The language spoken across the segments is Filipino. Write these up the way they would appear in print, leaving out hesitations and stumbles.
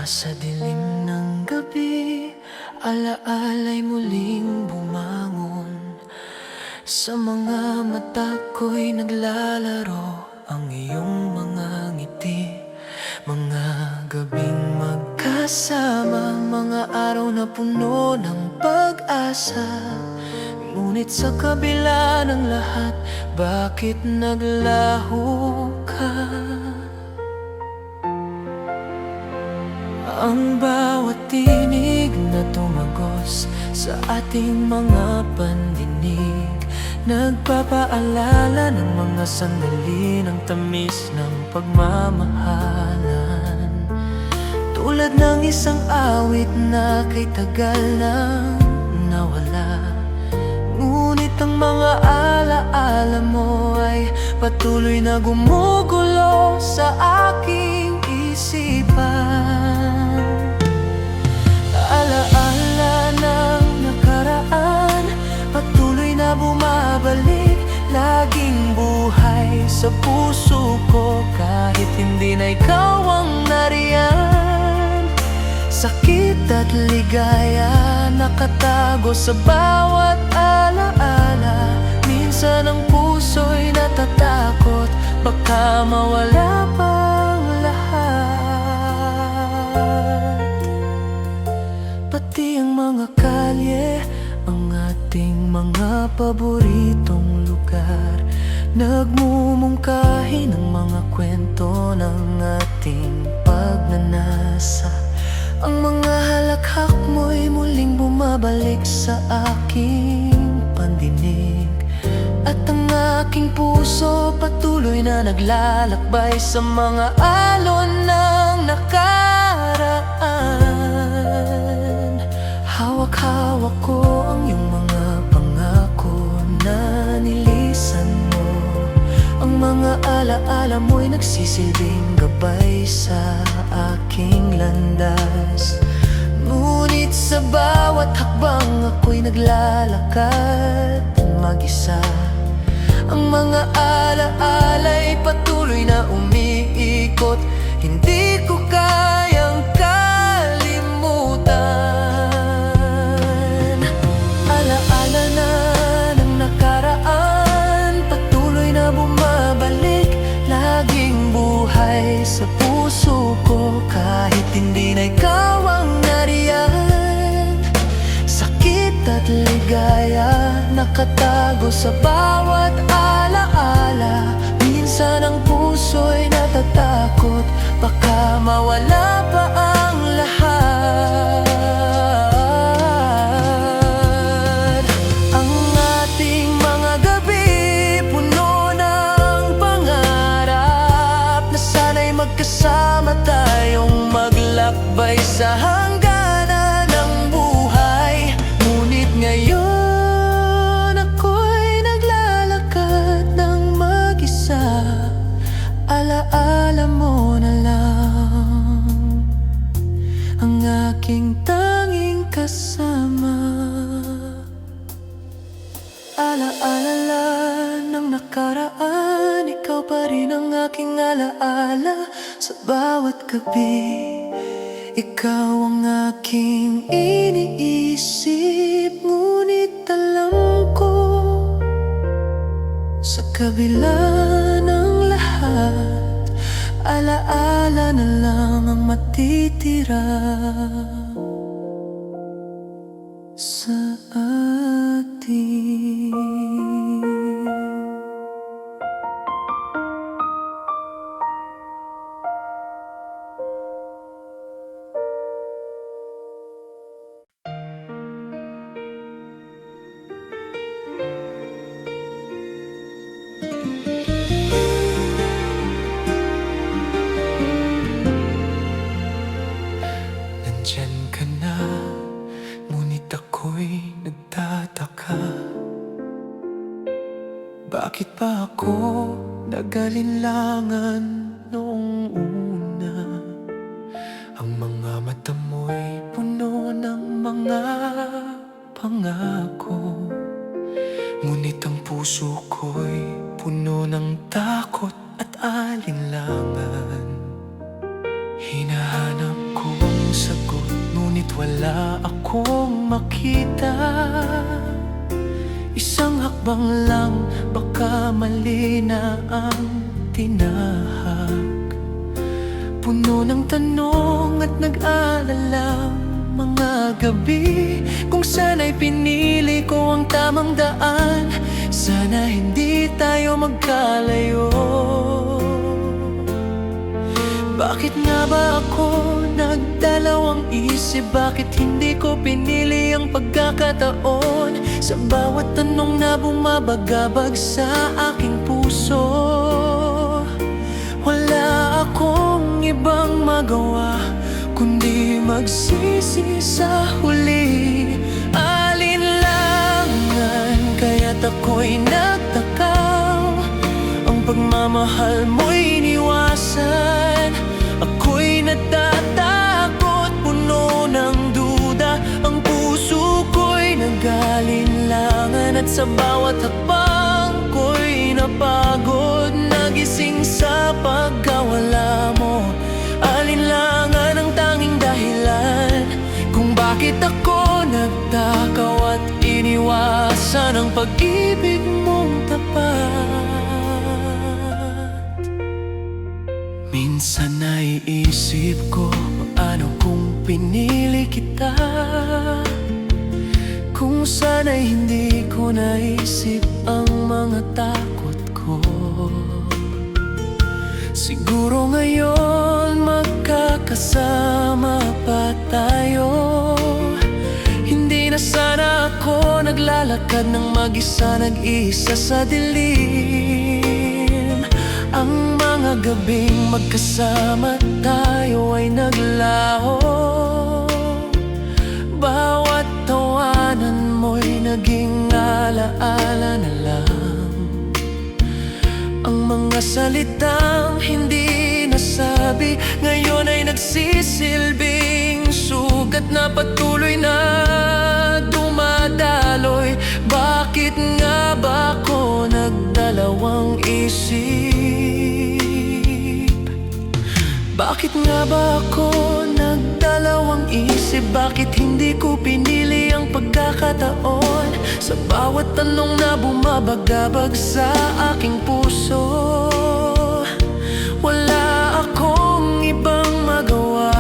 Sa dilim ng gabi, alaala'y muling bumangon. Sa mga mata ko'y naglalaro ang iyong mga ngiti. Mga gabing magkasama, mga araw na puno ng pag-asa. Ngunit sa kabila ng lahat, bakit naglaho ka? Ang bawat tinig na tumagos sa ating mga pandinig, nagpapaalala ng mga sandali ng tamis ng pagmamahalan. Tulad ng isang awit na kay tagal nang nawala, ngunit ang mga alaala mo ay patuloy na gumugulo sa aking isipan. Alaala ng nakaraan, patuloy na bumabalik, laging buhay sa puso ko kahit hindi na ikaw ang nariyan. Sakit at ligaya nakatago sa bawat alaala. Minsan ang puso'y natatakot, baka mawala pang lahat. Pati ang mga kalye, ang ating mga paboritong lugar, nagmumungkahi ng mga kwento ng ating pagnanasa. Ang mga halakhak mo'y muling bumabalik sa aking pandinig, at ang aking puso patuloy na naglalakbay sa mga alon ng nakaraan. Hawak-hawak ko ang iyong mga pangako na nilisan mo. Ang mga alaala mo'y nagsisilbing gabay sa aking landas. Ngunit sa bawat hakbang ako'y naglalakad mag-isa. Ang mga alaala'y patuloy na umiikot, hindi ko kayang kalimutan. Alaala na ng nakaraan, patuloy na bumabalik, laging buhay sa puso ko kahit hindi na ikaw ang nariyan. Sakit at ligaya nakatago sa bawat alaala. Minsan ang puso'y natatakot, baka mawala pa ang lahat. Ang ating mga gabi puno ng pangarap, na sana'y magkasama tayong maglakbay sa hangganan ng buhay. Ngunit ngayon ako'y naglalakad ng mag-isa. Alaala mo na lang ang aking tanging kasama. Alaala ng nakaraan, ikaw pa rin ang aking alaala sa bawat gabi. Ikaw ang aking iniisip, ngunit alam ko sa kabila ng lahat, alaala na lang ang matitira sa atin. Nandyan ka na, ngunit ako'y nagtataka. Bakit pa ako nag-alinlangan noong una? Ang mga mata mo'y puno ng mga pangako, ngunit ang puso ko'y puno ng takot at alinlangan. Hinahanap ko wala akong makita. Isang hakbang lang, baka mali na ang tinahak. Puno ng tanong at nag-aalala mga gabi, kung sana'y pinili ko ang tamang daan. Sana hindi tayo magkalayo. Bakit nga ba ako nagdalawang isip? Bakit hindi ko pinili ang pagkakataon? Sa bawat tanong na bumabagabag sa aking puso, wala akong ibang magawa kundi magsisi sa huli. Alinlangan, kaya't ako'y nagtakaw. Ang pagmamahal mo'y iniwasan. Ako'y natatakot, puno ng duda. Ang puso ko'y nag-alinlangan. At sa bawat hakbang ko'y napagod. Nagising sa pagkawala mo. Alinlangan ang tanging dahilan kung bakit ako nagtakaw at iniwasan ang pag-ibig mong tapat. Minsan naiisip ko, paano kung pinili kita? Kung sana'y hindi ko naisip ang mga takot ko. Siguro ngayon magkakasama pa tayo. Hindi na sana ako naglalakad ng mag-isa, nag-iisa sa dilim. Ang mga gabing magkasama tayo ay naglaho. Bawat tawanan mo'y naging alaala na lang. Ang mga salitang hindi nasabi ngayon ay nagsisilbing sugat na patuloy na dumadaloy. Bakit nga ba ako nagdalawang isip? Bakit nga ba ako nagdalawang isip? Bakit hindi ko pinili ang pagkakataon? Sa bawat tanong na bumabagabag sa aking puso, wala akong ibang magawa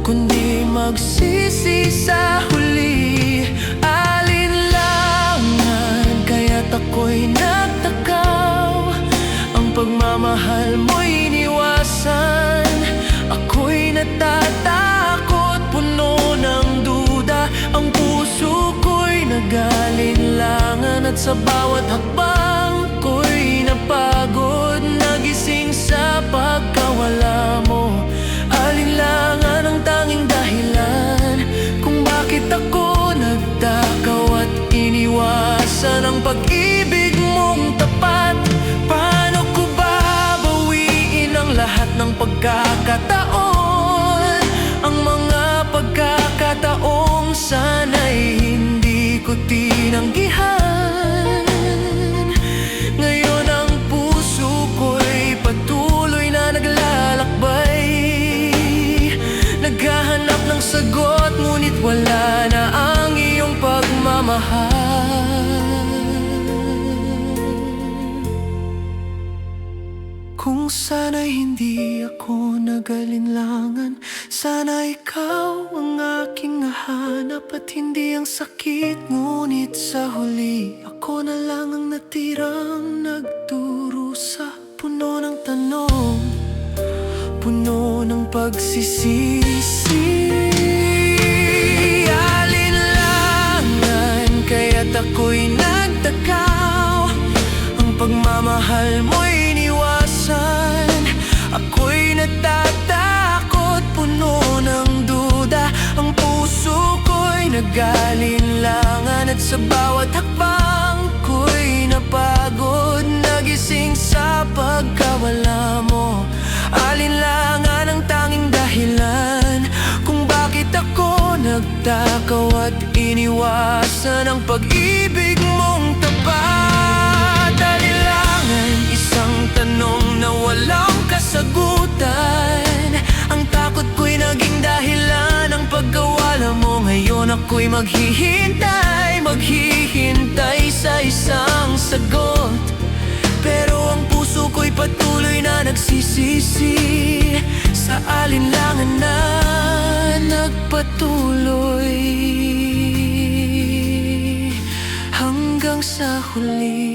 kundi magsisi sa huli. Alinlangan, kaya't ako'y nagtakaw. Ang pagmamahal mo'y iniwasan. Ako'y natatakot, puno ng duda. Ang puso ko'y nag-alinlangan. At sa bawat hakbang ko'y napagod. Nagising sa pagkawala mo. Alinlangan ang tanging dahilan kung bakit ako nagtakaw at iniwasan ang pag-ibig mong tapat. Paano ko babawiin ang lahat ng pagkakataon? Ang mga pagkakataong sana'y hindi ko tinanggihan. Ngayon ang puso ko'y patuloy na naglalakbay, naghahanap ng sagot, ngunit wala na ang iyong pagmamahal. Kung sana'y hindi ako nag-alinlangan, sana ikaw ang aking nahanap at hindi ang sakit. Ngunit sa huli, ako na lang ang natirang nagdurusa. Puno ng tanong, puno ng pagsisisi. Alinlangan, kaya't ako'y nagtakaw. Ang pagmamahal mo'y iniwasan. Ako'y natatakot, puno ng duda. Ang puso ko'y nag-alinlangan. At sa bawat hakbang ko'y napagod. Nagising sa pagkawala mo. Alinlangan ang tanging dahilan kung bakit ako nagtakaw at iniwasan ang pag-ibig mong tapat. Alinlangan, isang tanong na walang kasagutan. Ang takot ko'y naging dahilan ng pagkawala mo. ako'y maghihintay sa isang sagot. Pero ang puso ko'y patuloy na nagsisisi sa alinlangan na nagpatuloy hanggang sa huli.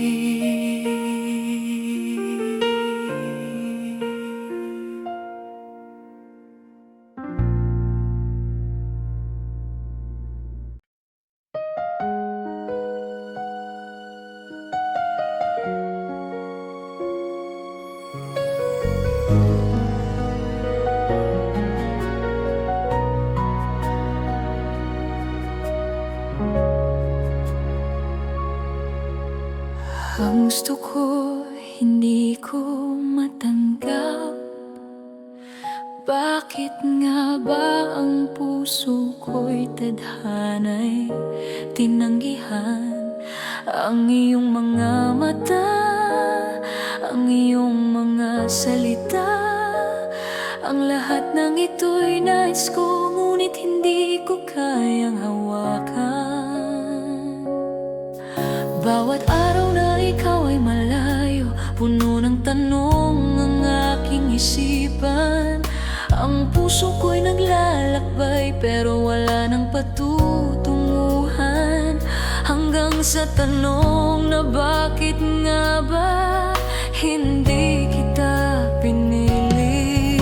Ang gusto ko, hindi ko matanggap. Bakit nga ba ang puso ko'y tadhana'y tinanggihan? Ang iyong mga mata, ang iyong mga salita, ang lahat ng ito'y nais ko, ngunit hindi ko kayang hawakan. Bawat araw na ikaw ay malayo, puno ng tanong ang aking isipan. Ang puso ko'y naglalakbay, pero wala nang patutunguhan. Hanggang sa tanong na bakit nga ba hindi kita pinili.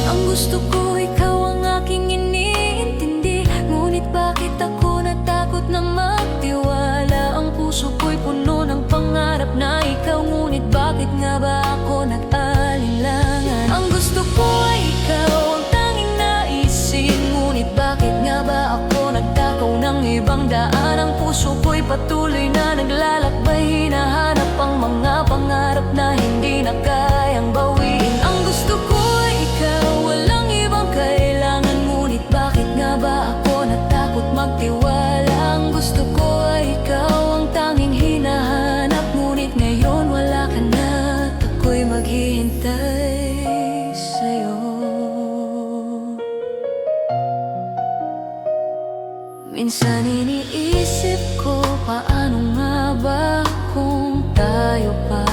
Ang gusto ko, ikaw ang aking iniintindi, ngunit bakit ako natakot na magtiwala? Ang puso ko'y puno ng pangarap na ikaw, ngunit bakit nga ba ako nag-alinlangan? Ang gusto ko ay ikaw ang tanging naisin, ngunit bakit nga ba ako nagtakaw ng ibang daan? Ang puso ko'y patuloy na naglalakbay, hinahanap ang mga pangarap na hindi na kayang bawiin. Ang gusto ko ay ikaw, walang ibang kailangan, ngunit bakit nga ba ako natakot magtiwala? Ang gusto ko ay ikaw ang tanging hinahanap, ngunit ngayon wala ka na at ako'y maghihintay sa'yo. Minsan iniisip ko, paano nga ba kung tayo pa?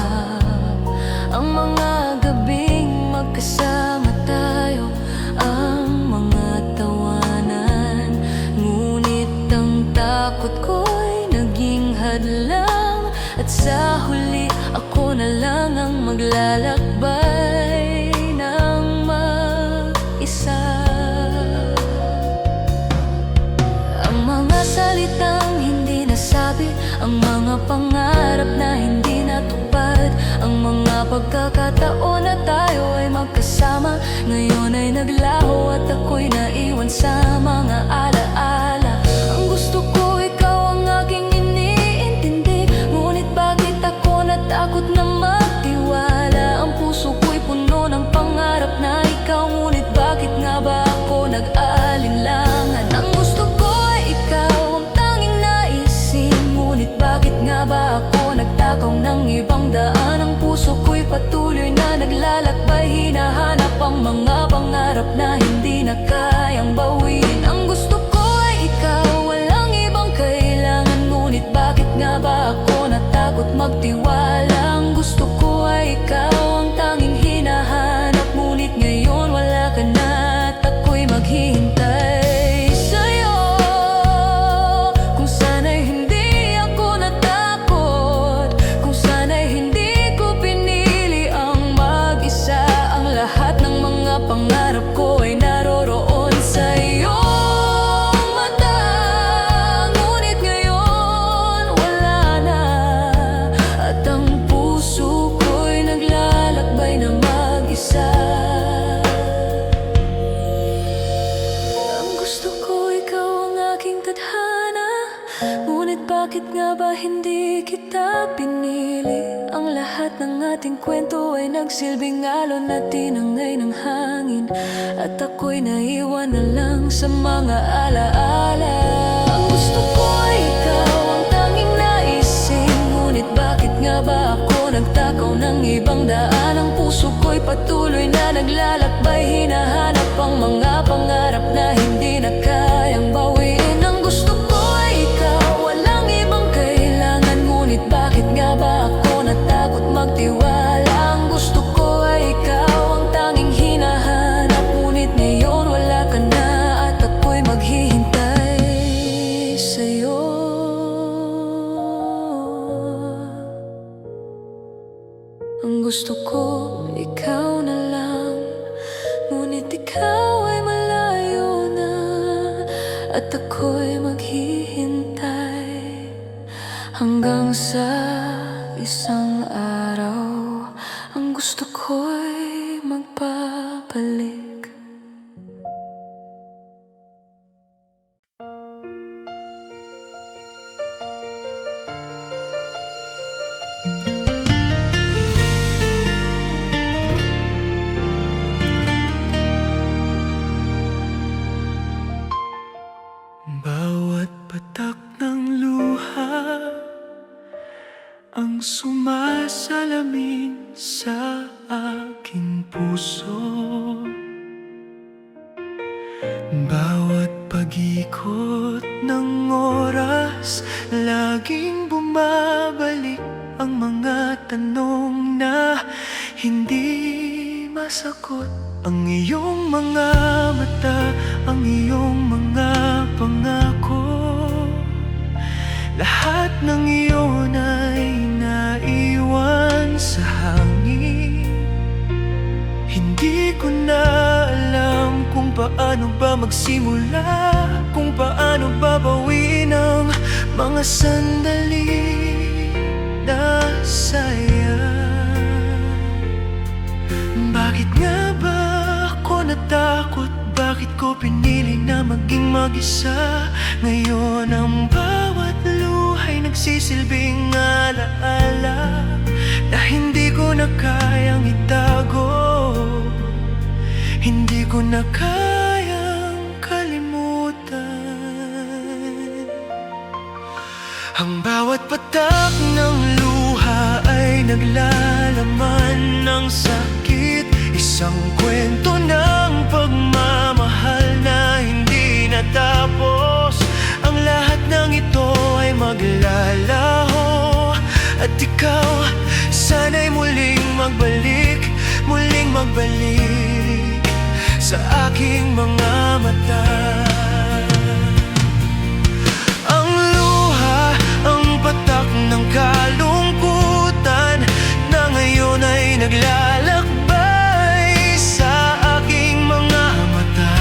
Ang mga gabing magkasama tayo, ang mga tawanan, ngunit ang takot ko'y naging hadlang, at sa huli ako na lang ang maglalakbay ng mag-isa. Ang mga salitang hindi nasabi, ang mga pangarap na hindi natupad, ang mga pagkakataon na tayo ay magkasama, ngayon ay naglaho at ako'y naiwan sa mga alaala. Ang gusto ko, ikaw ang aking iniintindi, ngunit bakit ako natakot na magtiwala? Ang puso ko'y puno ng pangarap na ikaw, ngunit bakit nga ba ako nag-alinlangan? Ang gusto ko ay ikaw ang tanging naisin, ngunit bakit nga ba ako nagtakaw ng ibang daan? Ang puso ko'y patuloy na naglalakbay, hinahanap ang mga pangarap na hindi na kayang bawiin. Ang gusto ko ay ikaw, walang ibang kailangan, ngunit bakit nga ba ako natakot magtiwala? Ang gusto ko ay ikaw ang tanging hinahanap, ngunit ngayon wala ka na at ako'y maghihintay sa'yo. Kung sana'y hindi ako natakot, kung sana'y hindi ko pinili ang mag-isa, ang lahat ng mga pangarap ko ay naroroon sa iyong mata, ngunit ngayon wala na, at ang puso ko'y naglalakbay na mag-isa. Ang gusto ko, ikaw ang aking tadhana, ngunit bakit nga ba hindi kita pinili? Ang lahat ng ating kwento ay nagsilbing alon at tinangay ng hangin, at ako'y naiwan na lang sa mga alaala. Ang gusto ko ay ikaw ang tanging naisin, ngunit bakit nga ba ako nagtakaw ng ibang daan? Ang puso ko'y patuloy na naglalakbay, hinahanap ang mga pangarap na hindi na kayang bawiin. Ang ikaw ay malayo na at ako'y maghihintay hanggang sa isang araw ang gusto ko'y magpabalik. Bawat patak ng luha ang sumasalamin sa aking puso. Bawat pag-ikot ng oras, laging bumabalik ang mga tanong na hindi masagot. Ang iyong mga mata, ang iyong mga pangako, lahat ng iyon ay naiwan sa hangin. Hindi ko na alam kung paano ba magsimula, kung paano babawiin ang mga sandali na sayang. Bakit nga ba ako natakot? Bakit ko pinili na maging mag-isa? Ngayon ang bawat luha'y nagsisilbing alaala na hindi ko na kayang itago, hindi ko na kayang kalimutan. Ang bawat patak ng luha ay naglalaman ng sakit, isang kwento ng pagmamahal na hindi natapos. Ang lahat ng ito ay maglalaho at ikaw sana'y muling magbalik sa aking mga mata. Ang luha, ang patak ng kalungkutan na ngayon ay naglalakbay sa aking mga mata.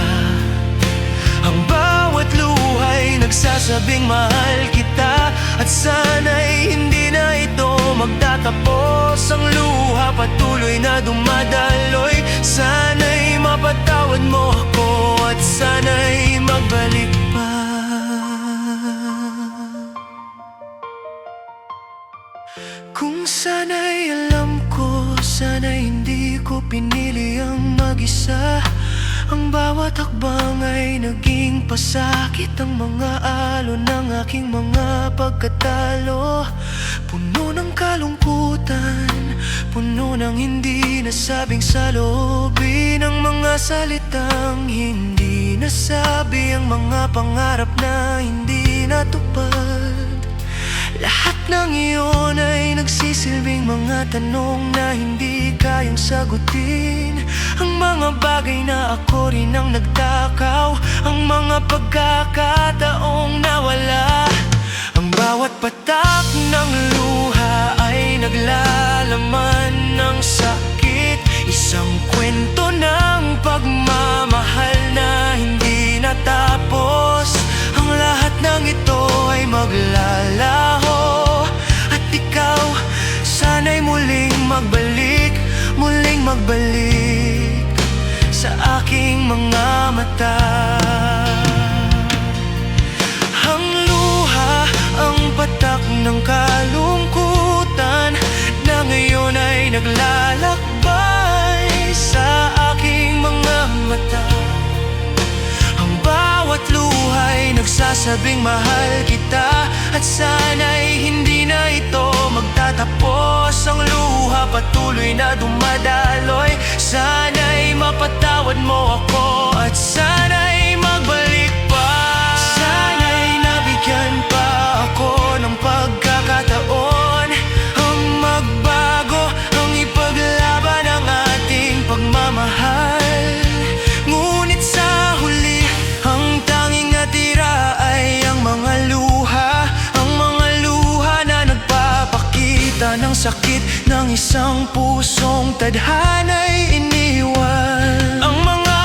Ang bawat luha'y nagsasabing mahal kita at sana'y hindi na ito magtatapos. Ang luha patuloy na dumadaloy, sana'y mapatawad mo ako at sana'y magbalik pa. Kung sana'y alam ko, sana'y hindi ko pinili ang mag-isa. Ang bawat hakbang ay naging pasakit, ang mga alon ng aking mga pagkatalo. Puno ng kalungkutan, puno ng hindi nasabing saloobin, ang mga salitang hindi nasabi, ang mga pangarap na hindi natupad. Lahat ng iyon ay nagsisilbing mga tanong na hindi kayang sagutin. Ang mga bagay na ako rin ang nagtakaw, ang mga pagkakataong nawala. Ang bawat patak ng luha ay naglalaman ng sakit, isang kwento ng pagmamahal na hindi natapos. Ang lahat ng ito ay maglalaho at ikaw sana'y muling magbalik sa aking mga mata. Ang luha, ang patak ng kalungkutan na ngayon ay naglalakbay sa aking mga mata. Ang bawat luha'y nagsasabing mahal kita at sana'y hindi na ito magtatapos. Ang luha patuloy na dumadaloy, sana'y mapatawad mo ako at sana'y magbalik pa. Sana'y nabigyan pa ako ng pagkakataon ang magbago, ang ipaglaban ang ating pagmamahal. Ngunit sa huli, ang tanging natira ay ang mga luha, ang mga luha na nagpapakita ng sakit ng isang pusong tadhana'y iniwan. Ang mga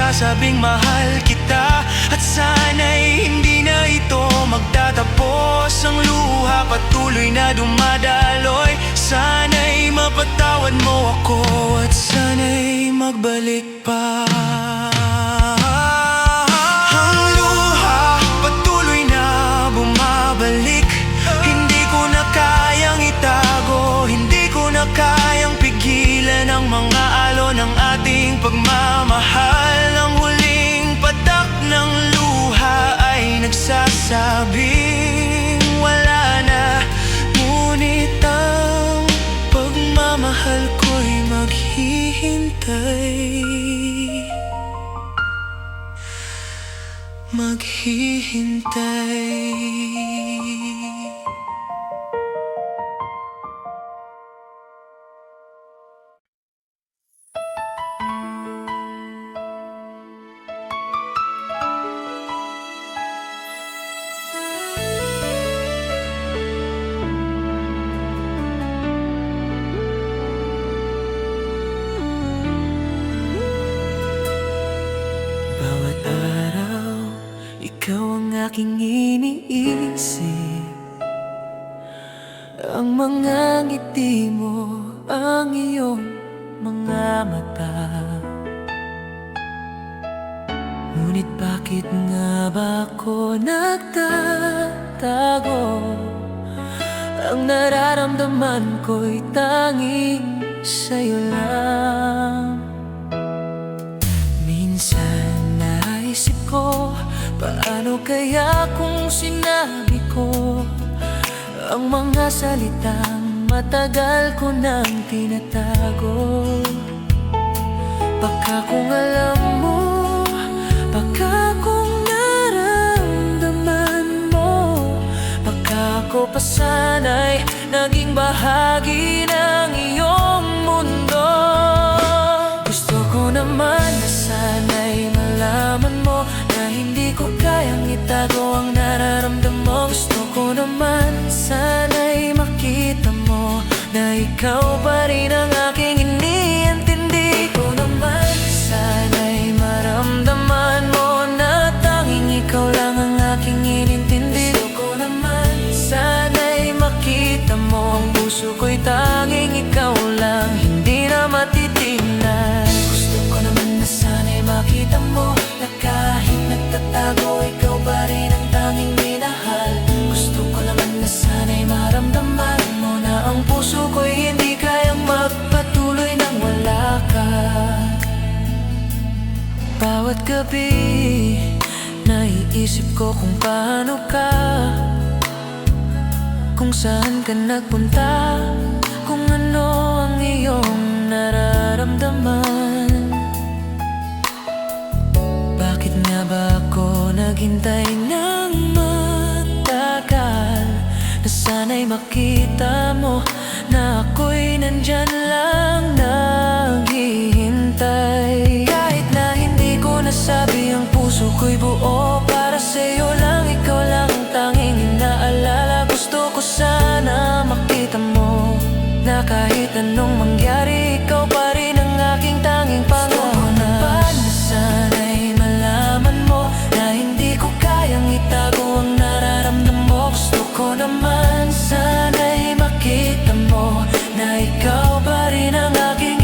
nagsasabing mahal kita. At sana'y hindi na ito magtatapos. Ang luha patuloy na dumadaloy. Sana'y mapatawad mo ako at sana'y magbalik pa. Ang luha patuloy na bumabalik. Hindi ko na kayang itago, hindi ko na kayang pigilan ang mga alon ng ating pagmamahal. Ang huling patak ng luha ay nagsasabing wala na. Ngunit ang pagmamahal ko'y maghihintay. Maghihintay. Bawat araw, ikaw ang aking iniisip. Ang mga ngiti mo, ang iyong mga mata. Ngunit bakit nga ba ako nagtatago? Ang nararamdaman ko'y tanging sa'yo lang. Minsan naisip ko, paano kaya kung sinabi ko ang mga salitang matagal ko nang tinatago? Baka kung alam mo, baka kung naramdaman mo, baka ako pa sana'y naging bahagi ng iyong mundo. Gusto ko naman na sana'y malaman mo na hindi ko kayang itago ang nararamdaman mo. Gusto ko naman sana'y makita mo na ikaw pa rin ang aking iniintindi. Ko naman sana'y maramdaman mo na tanging ikaw lang ang aking inintindi. Gusto ko naman sana'y makita mo ang puso ko'y tanging ikaw lang, hindi na matitingnan. Gusto ko naman na sana'y makita mo na kahit nagtatago, ikaw pa rin ang tanging minahal. Gusto ko naman na sana'y maramdaman mo na ang puso ko'y hindi kayang magpatuloy nang wala ka. Bawat gabi, naiisip ko kung paano ka, kung saan ka nagpunta, kung ano ang iyong nararamdaman. Bakit nga ba ako naghintay ng matagal na sana'y makita mo na ako'y nandyan lang naghihintay? Kahit na hindi ko nasabi, ang puso ko'y buo para sa'yo lang. Ikaw lang ang tanging inaalala. Gusto ko sana makita mo na kahit anong mangyari, ikaw pa rin ang aking tanging pangarap. Na sana'y malaman mo na hindi ko kayang itago ang nararamdaman mo. Gusto ko naman sana'y makita mo na ikaw pa rin ang aking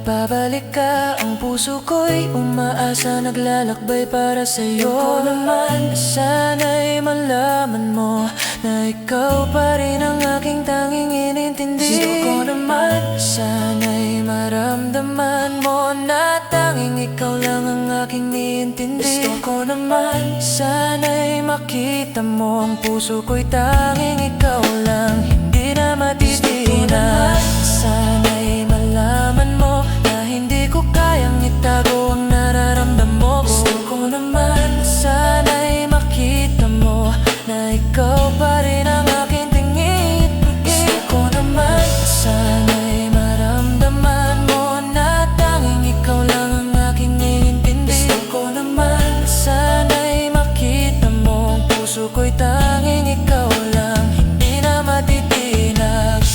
babalik ka. Ang puso ko'y umaasa, naglalakbay para sa'yo. Ako naman sana'y malaman mo na ikaw pa rin ang aking tanging inintindi. Gusto ko naman sana'y maramdaman mo na tanging ikaw lang ang aking iintindi. Gusto ko naman sana'y makita mo ang puso ko'y tanging ikaw lang, hindi na matitinan. Sana'y malaman mo na hindi ko kayang itago ang nararamdaman mo. Gusto ko naman sana'y makita mo na ikaw pa rin ang aking tingin. Gusto ko naman sana'y maramdaman mo na tanging ikaw lang ang aking iintindi. Gusto ko naman sana'y makita mo ang puso ko'y tanging ikaw lang, hindi na matitinag.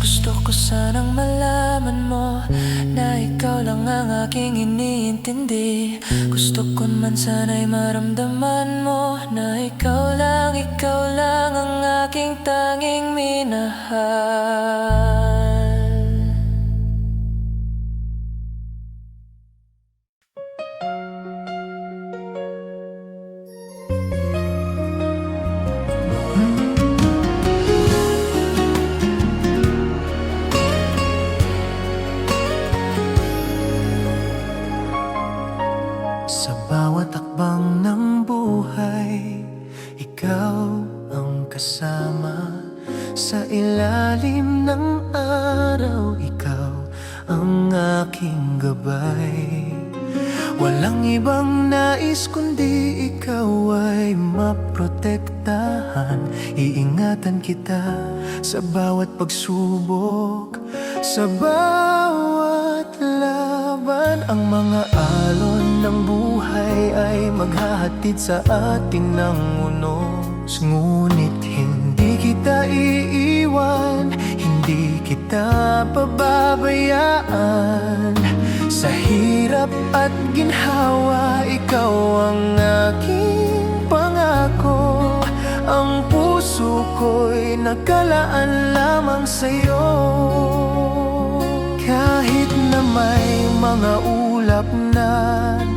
Gusto ko sanang malaman mo na ikaw lang ang aking iniintindi. Gusto ko man sana'y maramdaman mo na ikaw lang ang aking tanging minahal. Sa bawat akbang ng buhay, ikaw ang kasama. Sa ilalim ng araw, ikaw ang aking gabay. Walang ibang nais kundi ikaw ay maprotektahan. Iingatan kita sa bawat pagsubok, sa bawat laban. Ang mga alon ng buhay ay maghahatid sa atin ng unos. Ngunit hindi kita iiwan, hindi kita pababayaan. Sa hirap at ginhawa, ikaw ang aking pangako. Ang puso ko'y nagkalaan lamang sa'yo. Kahit na may mga ulap na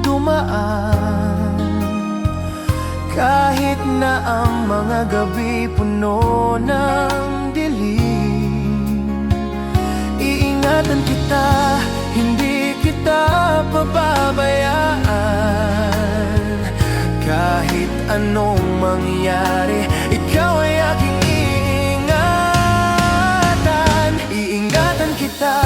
dumaan, kahit na ang mga gabi puno ng dilim, iingatan kita, hindi kita pababayaan. Kahit anong mangyari, ikaw ay aking iingatan. Iingatan kita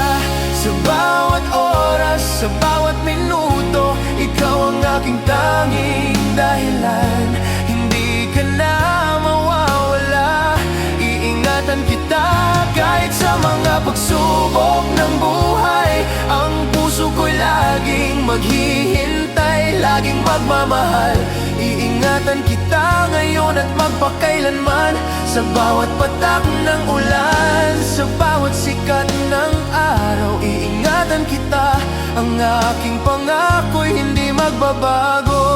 sa bawat oras, sa bawat minuto. Ikaw ang aking tanging dahilan, hindi ka na mawawala. Iingatan kita kahit sa mga pagsubok ng buhay. Ang puso ko'y laging maghihintay, laging magmamahal. Iingatan kita ngayon at magpakailanman. Sa bawat patak ng ulan, sa bawat sikat ng araw, iingatan kita. Ang aking pangako'y hindi magbabago.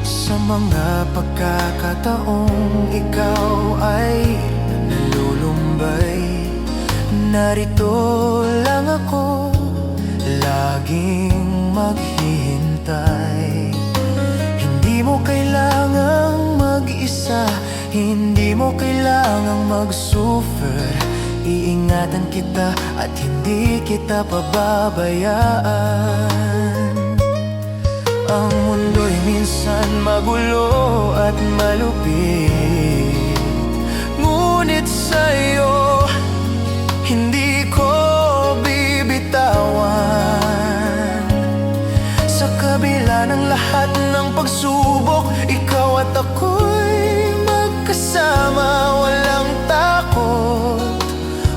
Sa mga pagkakataong ikaw ay nalulumbay, narito lang ako, laging maghihintay. Hindi mo kailangang mag-isa, hindi mo kailangang mag-suffer. Iingatan kita at hindi kita pababayaan. Ang mundo'y minsan magulo at malupit, ngunit sa'yo hindi ko bibitawan. Sa kabila ng lahat ng pagsubok, ikaw at ako'y magkasama. Walang takot,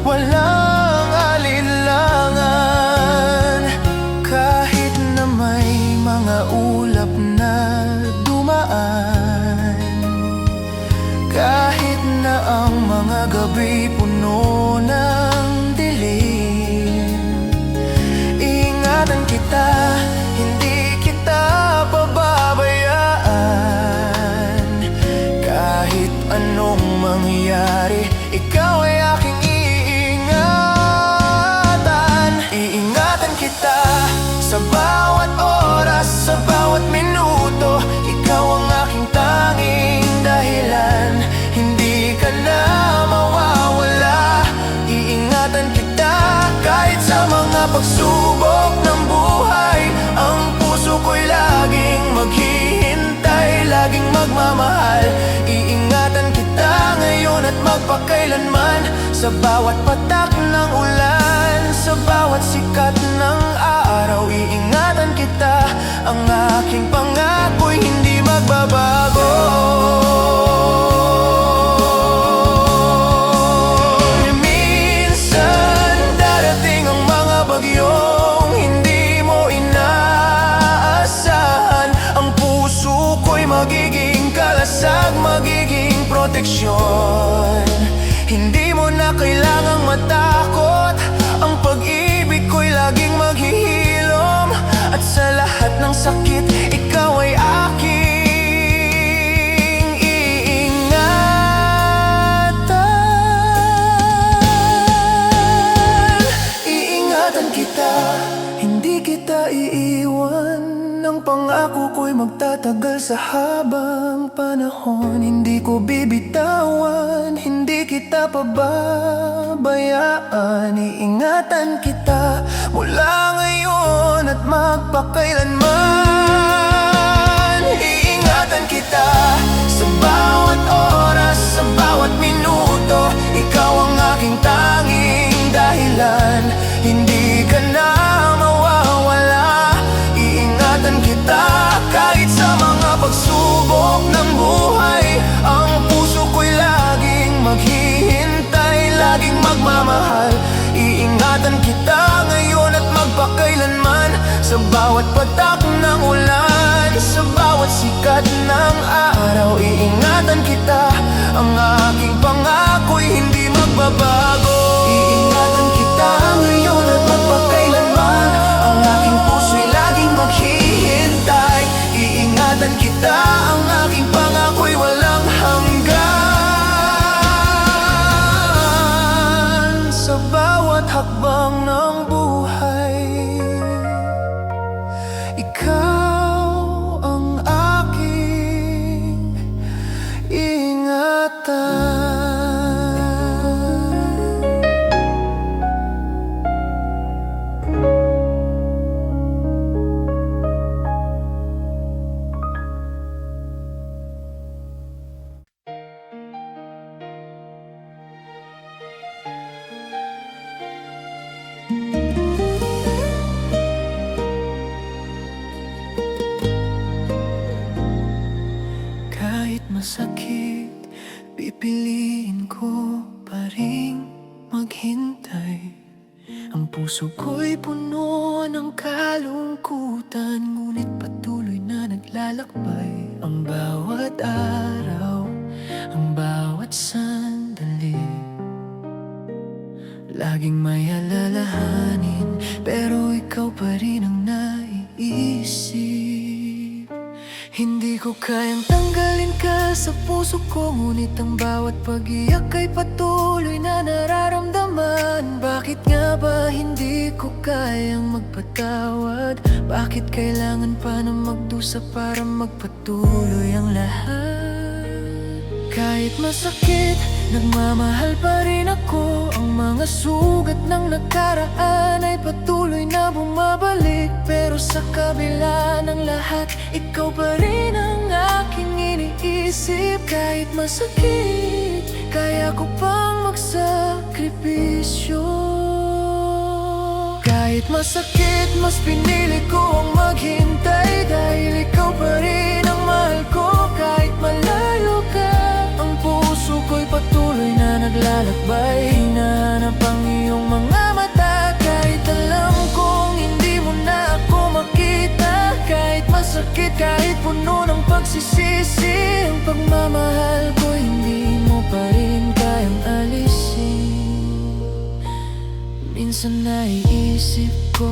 walang alinlangan. Kahit na may mga ulap na dumaan, kahit na ang mga gabi puno ng dilim, ingatan kita, hindi kita pababayaan. Kahit anong mangyari, pagsubok ng buhay. Ang puso ko'y laging maghihintay, laging magmamahal. Iingatan kita ngayon at magpakailanman, sa bawat patak ng ulan, sa bawat sikat ng araw. Iingatan kita, ang aking pangako'y hindi magbabago. Minsan darating ang mga bagyong hindi mo inaasahan. Ang puso ko'y magiging kalasag, magiging proteksyon. Hindi mo na kailangang matakot, ang pag-ibig ko'y laging maghihilom. At sa lahat ng sakit, ikaw ay aking iingatan. Iingatan kita, hindi kita iiwan. Ang pangako ko'y magtatagal sa habang panahon. Hindi ko bibitawan, hindi kita pababayaan. Iingatan kita mula ngayon at magpakailanman. Iingatan kita sa bawat oras, sa bawat minuto. Ikaw ang aking tanging dahilan, hindi ka na mawawala. Iingatan kita kahit sa mga pagsubok ng buhay. Ang puso ko'y laging maghihintay, laging magmamahal. Iingatan kita ngayon at magpakailanman, sa bawat patak ng ulan, sa bawat sikat ng araw. Iingatan kita, ang aking pangako'y hindi magbabago. Iingatan kita ngayon at magpakailanman, ang aking puso'y laging maghihintay. Iingatan kita, ang aking pangako'y walang hanggan. Sa bawat hakbang ng buhay, ikaw ang aking ingatan. Kahit masakit, pipiliin ko pa ring maghintay. Ang puso ko'y puno ng kalungkutan, ngunit patuloy na naglalakbay. Ang bawat araw, ang bawat sandali, laging may alalahanin, pero ikaw pa rin ang naiisip. Hindi ko kayang tanggalin ka sa puso ko, ngunit ang bawat pag-iyak ay patuloy na nararamdaman. Bakit nga ba hindi ko kayang magpatawad? Bakit kailangan pa na magdusa para magpatuloy ang lahat? Kahit masakit, nagmamahal pa rin ako. Ang mga sugat ng nakaraan ay patuloy na bumabalik, pero sa kabila ng lahat, ikaw pa rin ang aking iniisip. Kahit masakit, kaya ko pang magsakripisyo. Kahit masakit, mas pinili ko ang maghintay, dahil ikaw pa rin ang mahal ko. Kahit malayo ka, ang puso ko'y patuloy na naglalakbay. Hinahanap ang iyong mga mata, kahit alam kong hindi mo na ako makita. Kahit masakit, kahit puno ng pagsisisi, ang pagmamahal ko hindi mo pa rin kayang alisin. Minsan naiisip ko,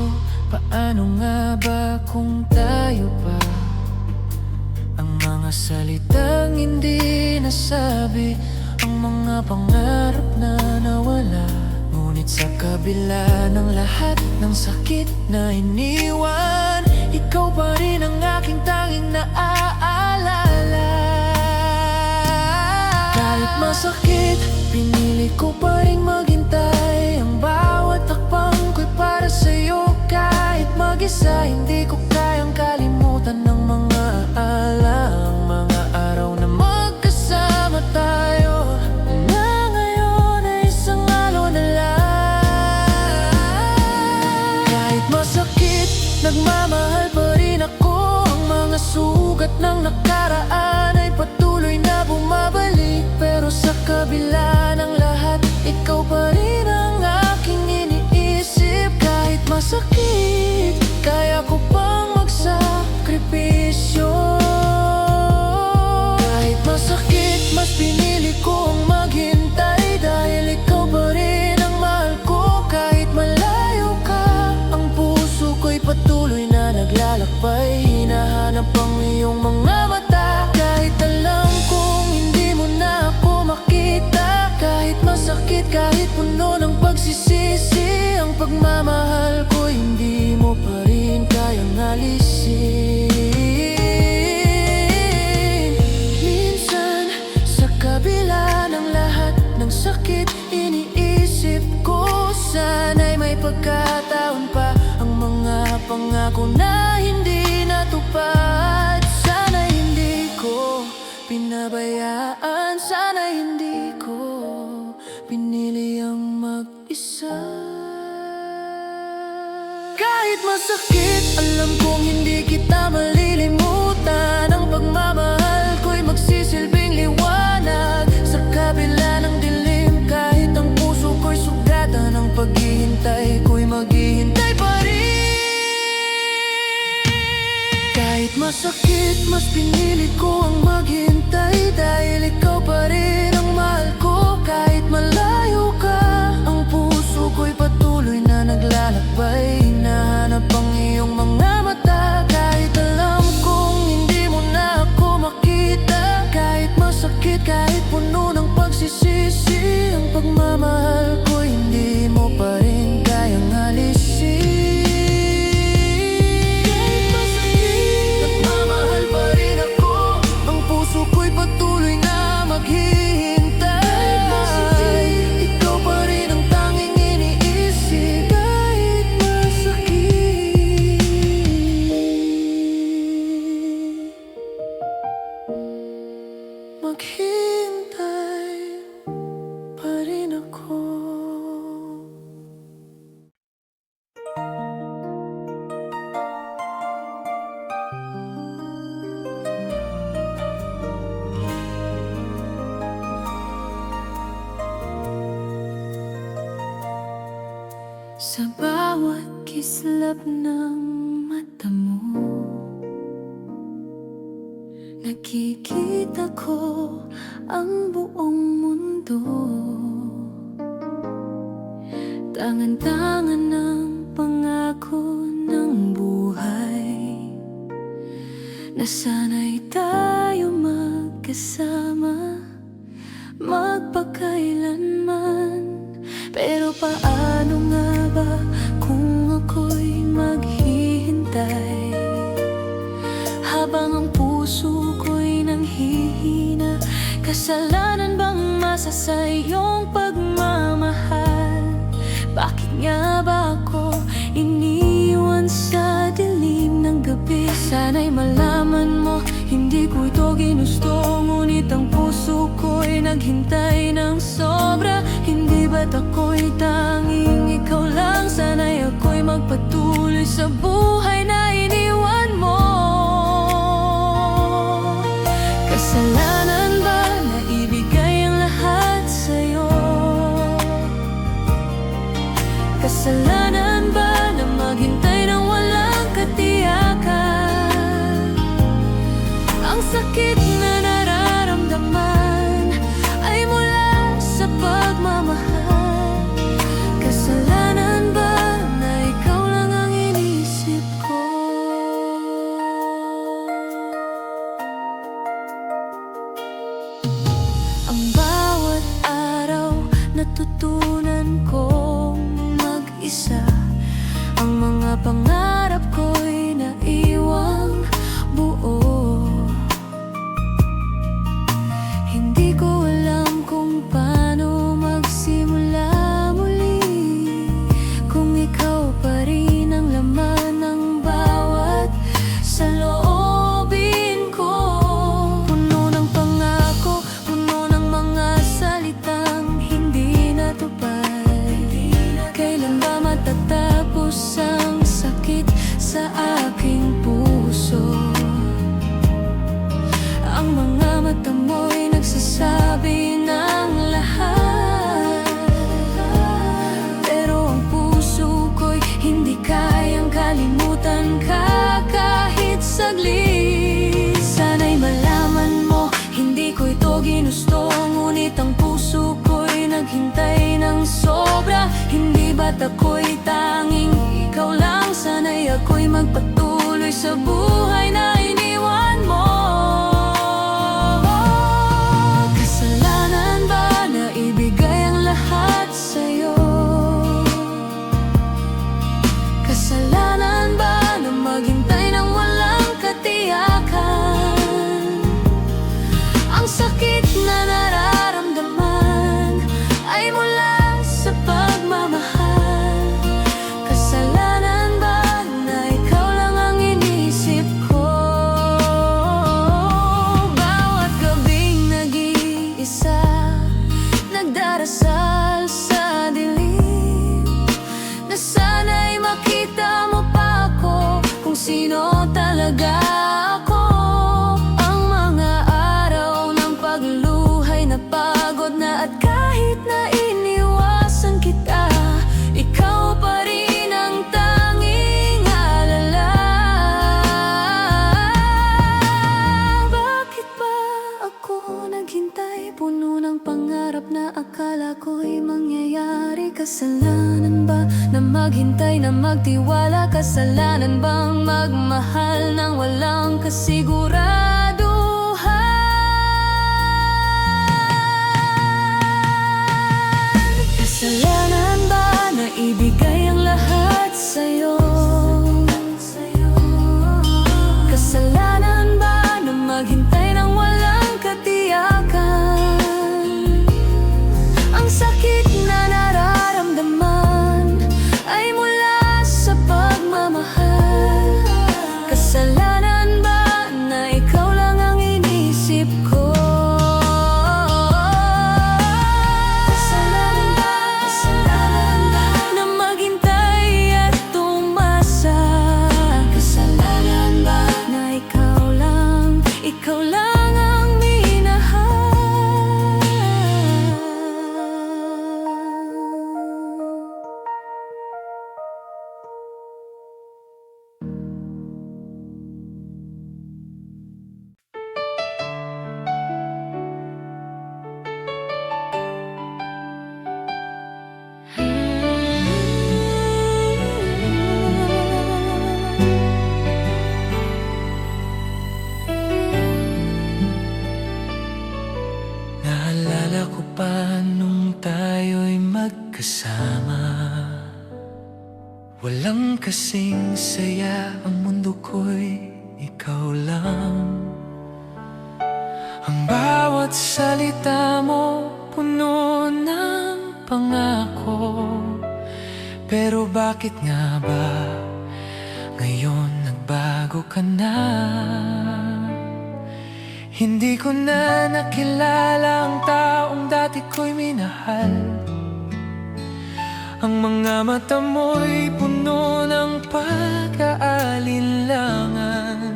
paano nga ba kung tayo pa? Ang mga salitang hindi nasabi, ang mga pangarap na nawala. Ngunit sa kabila ng lahat ng sakit na iniwan, ikaw pa rin ang aking tanging naaalala. Kahit masakit, pinili ko pa rin maghintay. Ang bawat takbang ko'y para sa'yo. ng nakaraan ay patuloy na bumabalik. Pero sa kabila ng lahat, ikaw pa rin ang aking iniisip. Kahit masakit, kaya ko pang magsakripisyo. Kahit masakit, mas pinili ko ang maghintay. Dahil ikaw pa rin ang mahal ko. Kahit malayo ka, ang puso ko'y patuloy na naglalakbay. Hinahanap ang iyong mga mata. Kahit alam kong hindi mo na ako makita. Kahit masakit, kahit puno ng pagsisisi, ang pagmamahal ko hindi mo pa rin kayang alisin. Minsan, sa kabila ng lahat ng sakit, iniisip ko sana'y may pagkataon pa. Ang mga pangako na hindi natupad, sana hindi ko pinabayaan. Sana hindi ko pinili ang mag-isa. Kahit masakit, alam kong hindi kita malilimutan. Ang pagmamahal ko'y magsisilbing liwanag sa kabila ng dilim. Kahit ang puso ko'y sugatan, ang paghihintay ko'y maghihintay pa rin. Kahit masakit, mas pinili ko ang maghintay. Dahil ikaw pa rin ang mahal ko. Kahit malayo ka, ang puso ko'y patuloy na naglalakbay. Hinahanap ang iyong mga mata. Kahit alam kong hindi mo na ako makita. Kahit masakit, kahit puno ng pagsisisi, ang pagmamahal ko hindi mo pa rin kayang alisin. Kahit masakit, nagmamahal pa rin ako. Ang puso ko'y patuloy na maghihintay. Kahit masakit, ikaw pa rin ang tanging iniisip. Kahit masakit, maghihintay pa rin ako. Sa bawat kislap ng mata mo, nakikita ko ang buong mundo. Tangan-tangan ng pangako ng buhay, na sana'y tayo magkasama magpakailanman. Pero paano nga ba kung ako'y maghihintay, habang ang puso ko'y nanghihina? Kasalanan bang masa sa iyong pagmamahal? Bakit nga ba ako iniwan sa dilim ng gabi? Sana'y malaman mo, hindi ko ito ginusto. Ngunit ang puso ko'y naghintay ng sobra. Hindi ba't ako'y tanging ikaw lang? Sana'y ako'y magpatuloy sa buhay na iniwan mo. Kasalanan ba na ibigay ang lahat sa'yo? Kasalanan ba na maghintay ng walang katiyakan? Ang sakit na nararamdaman ay mula sa pagmamahal. Kasalanan ba na ikaw lang ang inisip ko? Ang bawat araw natutunan kong mag-isa. Ang mga pangarap ko'y naiwang buo. Hindi ko alam kung paano magsimula muli, kung ikaw pa rin ang laman ng bawat saloobin ko. Puno ng pangako, puno ng mga salitang hindi natupad. Kailan ba matatapos ang sakit? ako'y tanging ikaw lang. Sana'y ako'y magpatuloy sa buhay na iniwan mo. Kasalanan ba na ibigay ang lahat sa'yo? Kasalanan ba na maghintay ng walang katiyakan? Ang sakit na nararamdaman ay mula sa pagmamahal. Kasalanan ba na ikaw lang ang inisip ko? Bawat gabing nag-iisa, nagdarasal sa dilim, na sana'y makita mo pa ako kung sino talaga ako. Ang mga araw ng pagluhay na pagod na, at kahit na iniwasan kita, ikaw pa rin ang tanging alala. Bakit ba ako naghintay, puno ng pangarap na akala ko'y mangyayari? Kasalanan ba na maghintay, na magtiwala? Kasalanan bang magmahal ng walang kasiguraduhan? Kasalanan ba na ibigay ang lahat sa'yo? Kasalanan ba na maghintay ng walang katiyakan? Ang sakit na nararamdaman ay mula sa pagmamahal. Kasalanan ba na ikaw lang ang inisip ko? Kasalanan ba na maghintay at tumasa? Kasalanan ba na ikaw lang ang minahal? Naalala ko pa nung tayo'y magkasama, walang kasing saya, ang mundo ko'y ikaw lang. Ang bawat salita mo puno ng pangako, pero bakit nga ba ngayon nagbago ka na? Hindi ko na nakilala ang taong dati ko'y minahal. Ang mga mata mo'y puno ng pag-aalinlangan.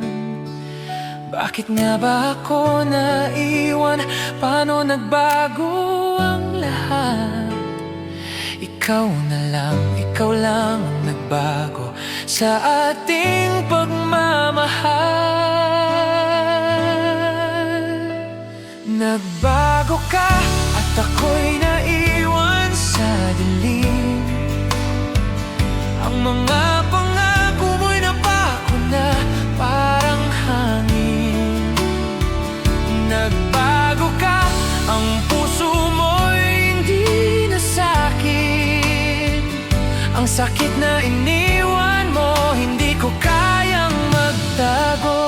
Bakit nga ba ako naiwan? Paano nagbago ang lahat? Ikaw lang ang nagbago sa ating pagmamahal. Nagbago ka at ako'y naiwan sa dilim. Ang mga pangako mo'y napako na parang hangin. Nagbago ka, ang puso mo'y hindi nasakit. Ang sakit na iniwan mo, hindi ko kayang magtago.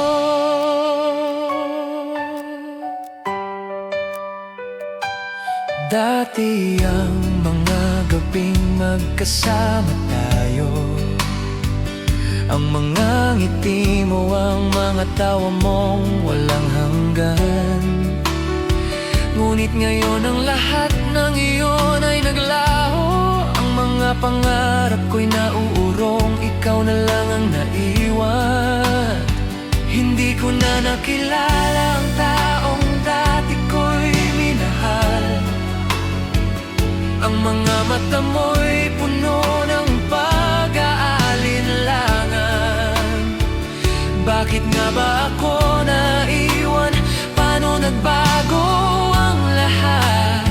Dati ang mga gabing magkasama tayo, ang mga ngiti mo, ang mga tawa mong walang hanggan. Ngunit ngayon ang lahat ng iyon ay naglaho. Ang mga pangarap ko'y nauurong, ikaw na lang ang naiwan. Hindi ko na nakilala ang taong dati ko'y minahal. Ang mga mata mo'y puno ng pag-aalinlangan. Bakit nga ba ako naiwan? Paano nagbago ang lahat?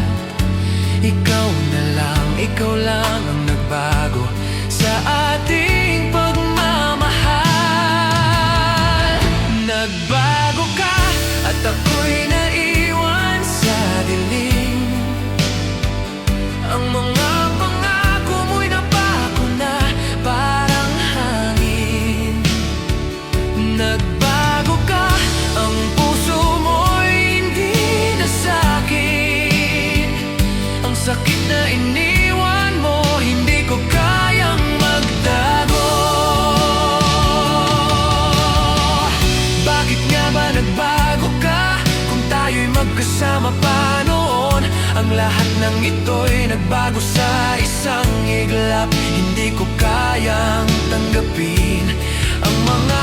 Ikaw lang ang nagbago sa ating pagmamahal. Nagbago ka at ako'y naiwan sa dilim. Ang mga pangako mo'y napako na parang hangin. Nagbago ka, ang puso mo'y hindi na sa'kin. Ang sakit na iniwan mo, hindi ko kayang magtago. Bakit nga ba nagbago ka kung tayo'y magkasama pa noon? Ang lahat ng ito'y nagbago sa isang iglap. Hindi ko kayang tanggapin ang mga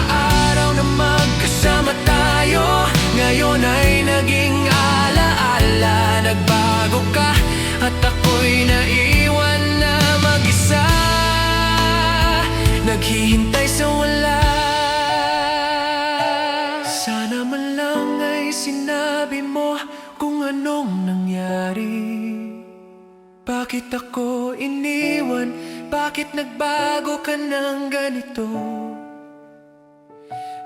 araw na magkasama tayo, ngayon ay naging alaala. Nagbago ka at ako'y naiwan na mag-isa, naghihintay sa wala. Sana man lang ay sinabi mo kung anong nangyari. Bakit ako iniwan? Bakit nagbago ka ng ganito?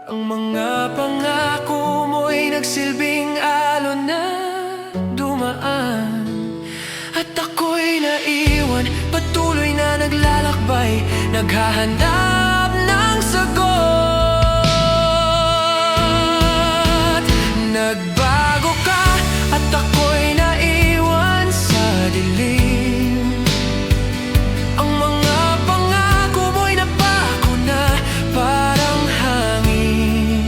Ang mga pangako mo'y nagsilbing alon na dumaan, at ako'y naiwan, patuloy na naglalakbay, naghahanap ng sagot. Nagbago ka at ako'y naiwan sa dilim. Ang mga pangako mo'y napako na parang hangin.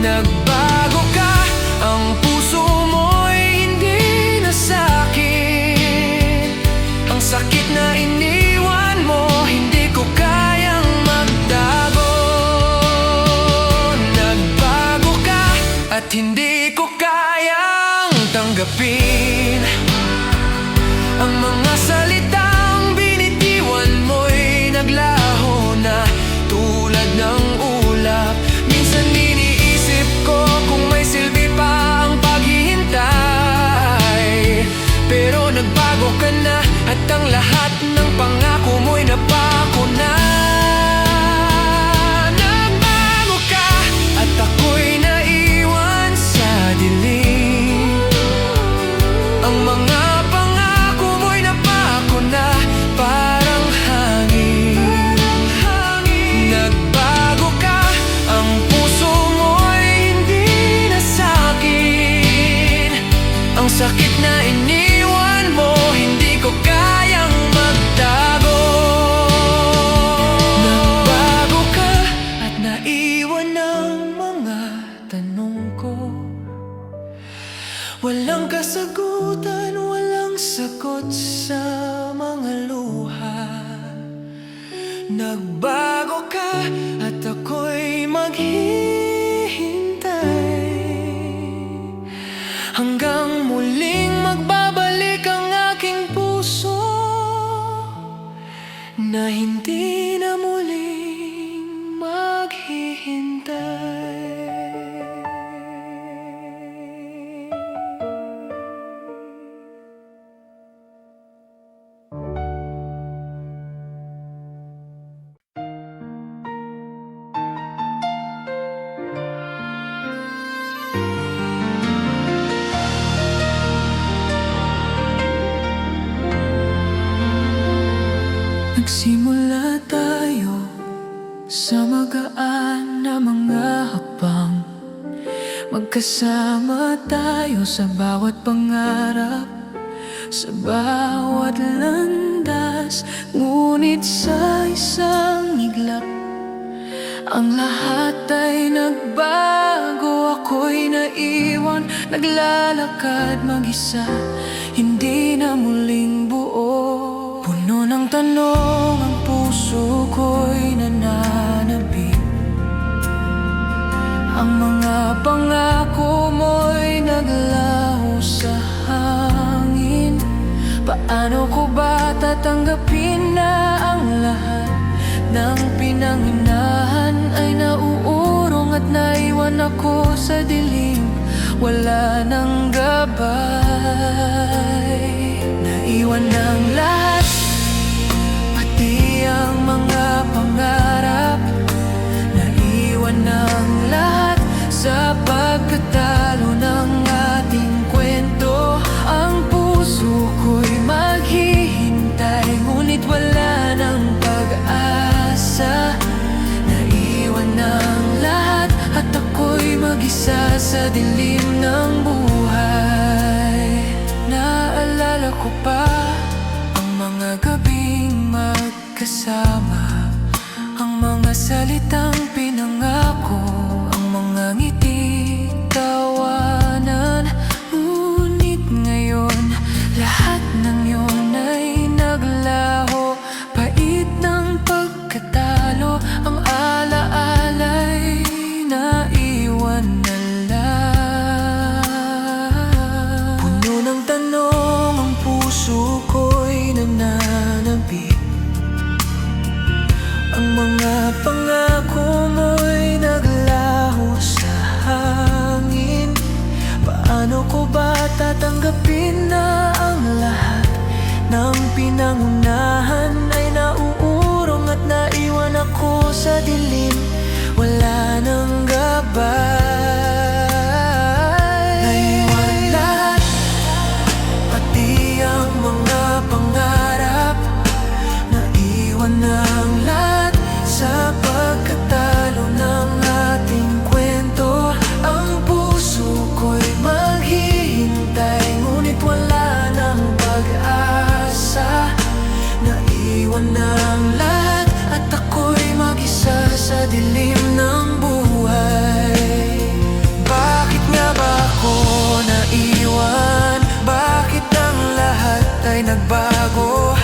Nagbago ka, ang puso mo'y hindi na sa'kin. Ang sakit na iniwan mo, hindi ko kayang magtago. Nagbago ka at hindi ko kayang tanggapin ang mga salitang binitiwan mo'y naglaho na tulad ng ulap. Minsan iniisip ko kung may silbi pa ang paghihintay, pero nagbago ka na at ang lahat ng pangako mo'y napako na. Nagbago ka at ako'y naiwan sa dilim. Ang mga pangako mo'y napako na parang hangin. Nagbago ka, ang puso mo'y hindi na sa'kin. Ang sakit na iniwan mo, hindi ko kayang magtago. Nagbago ka at naiwan ang mga tanong ko. Walang kasagutan, walang sagot sa mga luha. Nagbago ka at ako'y maghihintay, hanggang muling magbabalik ang aking puso, na hindi na muling maghihintay. Nagsimula tayo sa magaan na mga hakbang, magkasama tayo sa bawat pangarap, sa bawat landas. Ngunit sa isang iglap, ang lahat ay nagbago. Ako'y naiwan, naglalakad mag-isa, hindi na muling buo. Puno ng tanong ang puso ko'y nananabik. Ang mga pangako mo'y naglaho sa hangin. Paano ko ba tatanggapin na ang lahat ng pinanginahan ay nauurong at naiwan ako sa dilim? Wala nang gabay, naiwan ng lahat sa dilim ng buhay. Naalala ko pa ang mga gabing magkasama, ang mga salitang pinangako, ang mga ngiti, tawanan. Ngunit ngayon, lahat ng yun ay naglaho. Pait ng pagkatalo, ang alaala'y naiwan na lang. Puno ng tanong ang puso ko'y nananabik. Ang mga pangako mo'y naglaho sa hangin. Paano ko ba tatanggapin na ang lahat ng pinangunahan ay nauurong at naiwan ako sa dilim? Wala nang gabay. Naiwan lahat, pati ang mga pangarap. Naiwan ang lahat sa pagkatalo ng ating kwento. Ang puso ko'y maghihintay, ngunit wala nang pag-asa. Naiwan ang lahat at ako'y mag-isa sa dilim ng buhay. Bakit nga ba ako naiwan? Bakit ang lahat ay nagbago?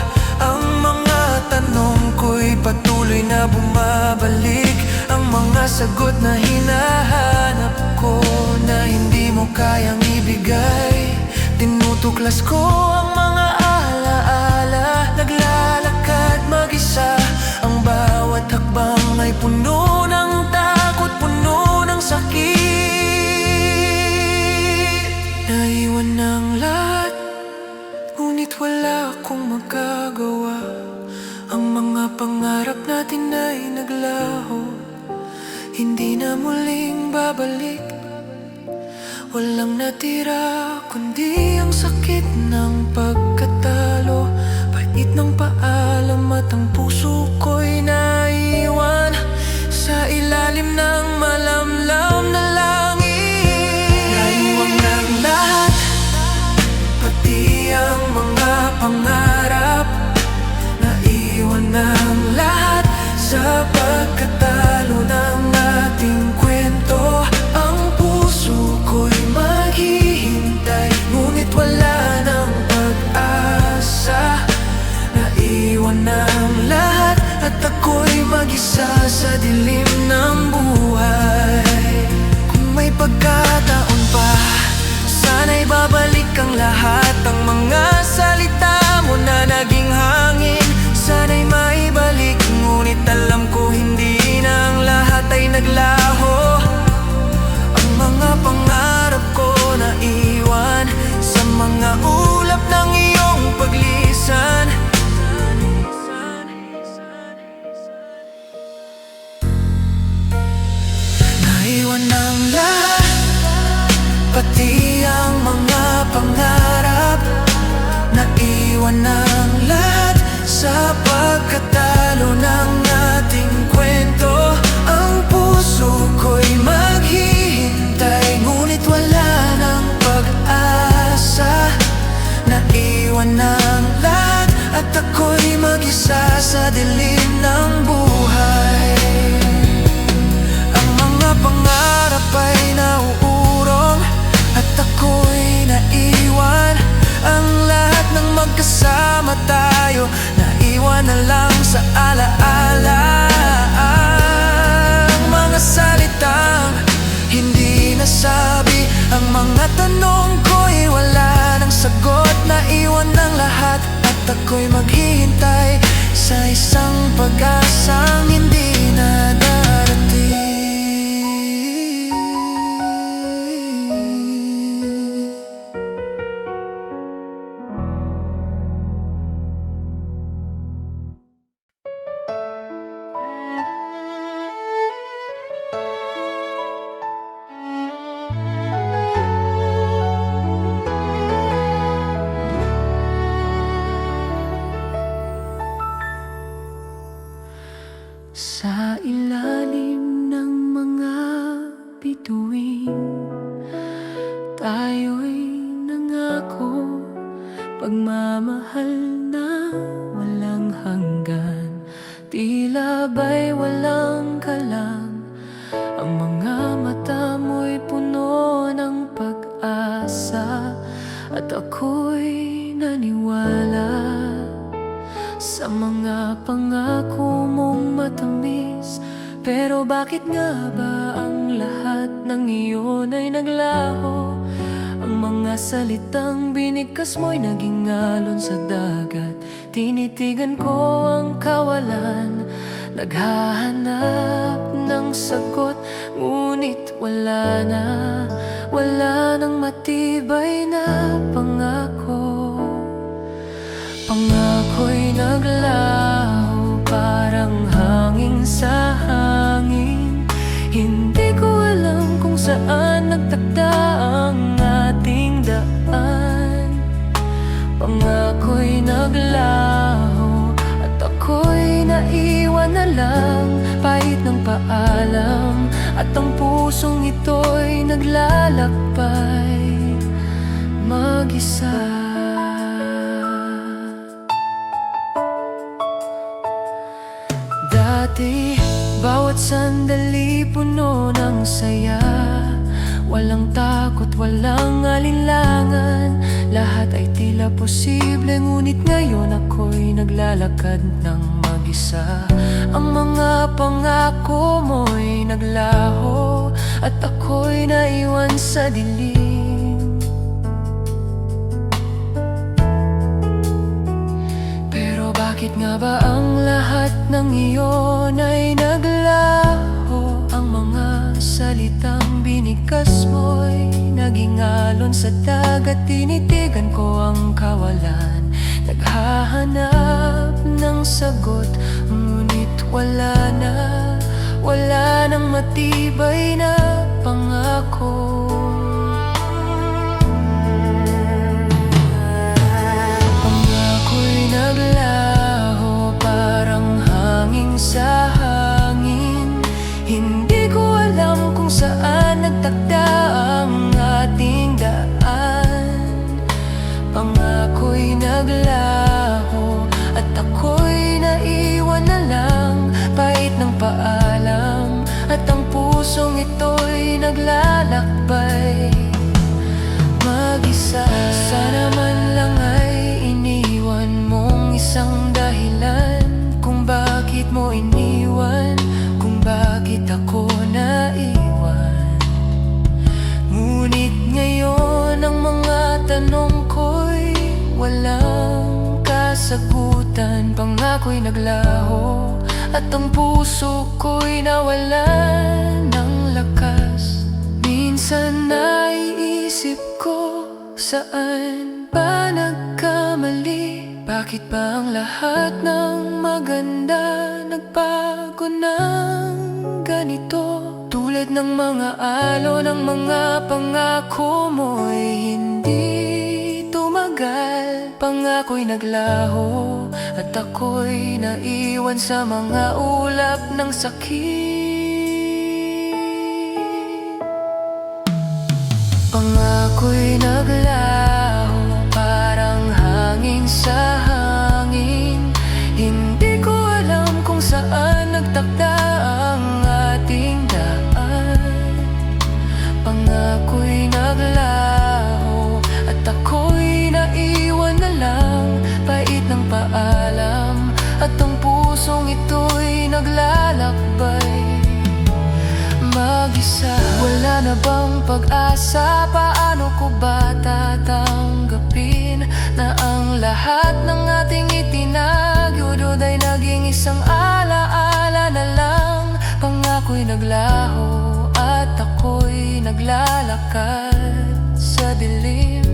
Ang mga tanong ko'y patuloy na bumabalik. Ang mga sagot na hinahanap ko na hindi mo kayang ibigay. Tinutuklas ko ang mga alaala, naglalakad mag-isa. Ang bawat hakbang ay puno ng takot, puno ng sakit. Naiwan ang lahat, ngunit wala akong magagawa. Ang mga pangarap natin ay naglaho, hindi na muling babalik. Walang natira kundi ang sakit ng pagkatalo. Pait ng paalam at ang puso ko'y naiwan sa ilalim ng malamlam na langit. Naiwan ng lahat, pati ang mga pangarap. Naiwan ng lahat sa pagkatalo ng ating kwento. Ang puso ko'y maghihintay, ngunit wala nang pag-asa. Naiwan ng lahat at ako'y mag-isa sa dilim ng buhay. Kung may pagkataon pa, sana'y babalik ang lahat. Ang mga salita mo na naging hangin, sana'y maibalik. Ngunit alam ko hindi na ang lahat ay naglaho. Ang mga pangarap ko na iwan sa mga ulap ng iyong paglisan. Naiwan ang lahat, pati ang mga pangarap. Naiwan ang lahat sa pagkatalo ng ating kwento. Ang puso ko'y maghihintay, ngunit wala nang pag-asa. Naiwan ang lahat at ako'y mag-isa sa dilim ng buhay. Ang mga pangarap ay nauurong at ako'y naiwan. Ang lahat ng magkasama tayo naiwan na lang sa alaala. Ang mga salitang hindi nasabi, ang mga tanong ko'y wala ng sagot. Naiwan ng lahat at ako'y maghihintay sa isang pag-asang hindi na darating. Sa ilalim ng mga bituin, ba'y walang kalam? Ang mga mata mo'y puno ng pag-asa, at ako'y naniwala sa mga pangako mong matamis. Pero bakit nga ba ang lahat ng iyon ay naglaho? Ang mga salitang binigkas mo'y naging alon sa dagat. Tinitigan ko ang kawalan, naghahanap ng sagot, ngunit wala nang matibay na pangako. Pangako'y naglaho, parang hangin sa hangin. Hindi ko alam kung saan nagtakda ang ating daan. Pangako'y naglaho, at ako'y naiwan na lang, pahit ng paalam, at ang pusong ito'y naglalakbay mag-isa. Dati, bawat sandali puno ng saya, walang takot, walang alinlangan, lahat ay tila posible. Ngunit ngayon ako'y naglalakad ng mag-isa. Ang mga pangako mo'y naglaho, at ako'y naiwan sa dilim. Bakit nga ba ang lahat ng iyon ay naglaho? Ang mga salitang binigkas mo'y naging alon sa dagat. Tinitigan ko ang kawalan, naghahanap ng sagot, ngunit wala nang matibay na pangako. Naglaho, parang hangin sa hangin. Hindi ko alam kung saan nagtakda ang ating daan. Pangako'y naglaho, at ako'y naiwan na lang, pahit ng paalam, at ang pusong ito'y naglalakbay mag-isa. Sana man lang ay isang dahilan kung bakit mo iniwan, kung bakit ako naiwan. Ngunit ngayon ang mga tanong ko'y walang kasagutan. Pangako'y naglaho, at ang puso ko'y nawalan ng lakas. Minsan naiisip ko, saan ba nagkamali? Bakit ba ang lahat ng maganda nagbago ng ganito? Tulad ng mga alon, ng mga pangako mo'y hindi tumagal. Pangako'y naglaho, at ako'y naiwan sa mga ulap ng sakit. Pangako'y naglaho, parang hangin sa hangin. Hindi ko alam kung saan nagtakda ang ating daan. Pangako'y naglaho, at ako'y naiwan na lang, pahit ng paalam, at ang pusong ito'y naglalakbay mag-isa. Wala na bang pag-asa? Paano ko ba tatanggapin na ang lahat ng ating itinagudod ay naging isang alaala na lang? Pangako'y naglaho, at ako'y naglalakad sa dilim.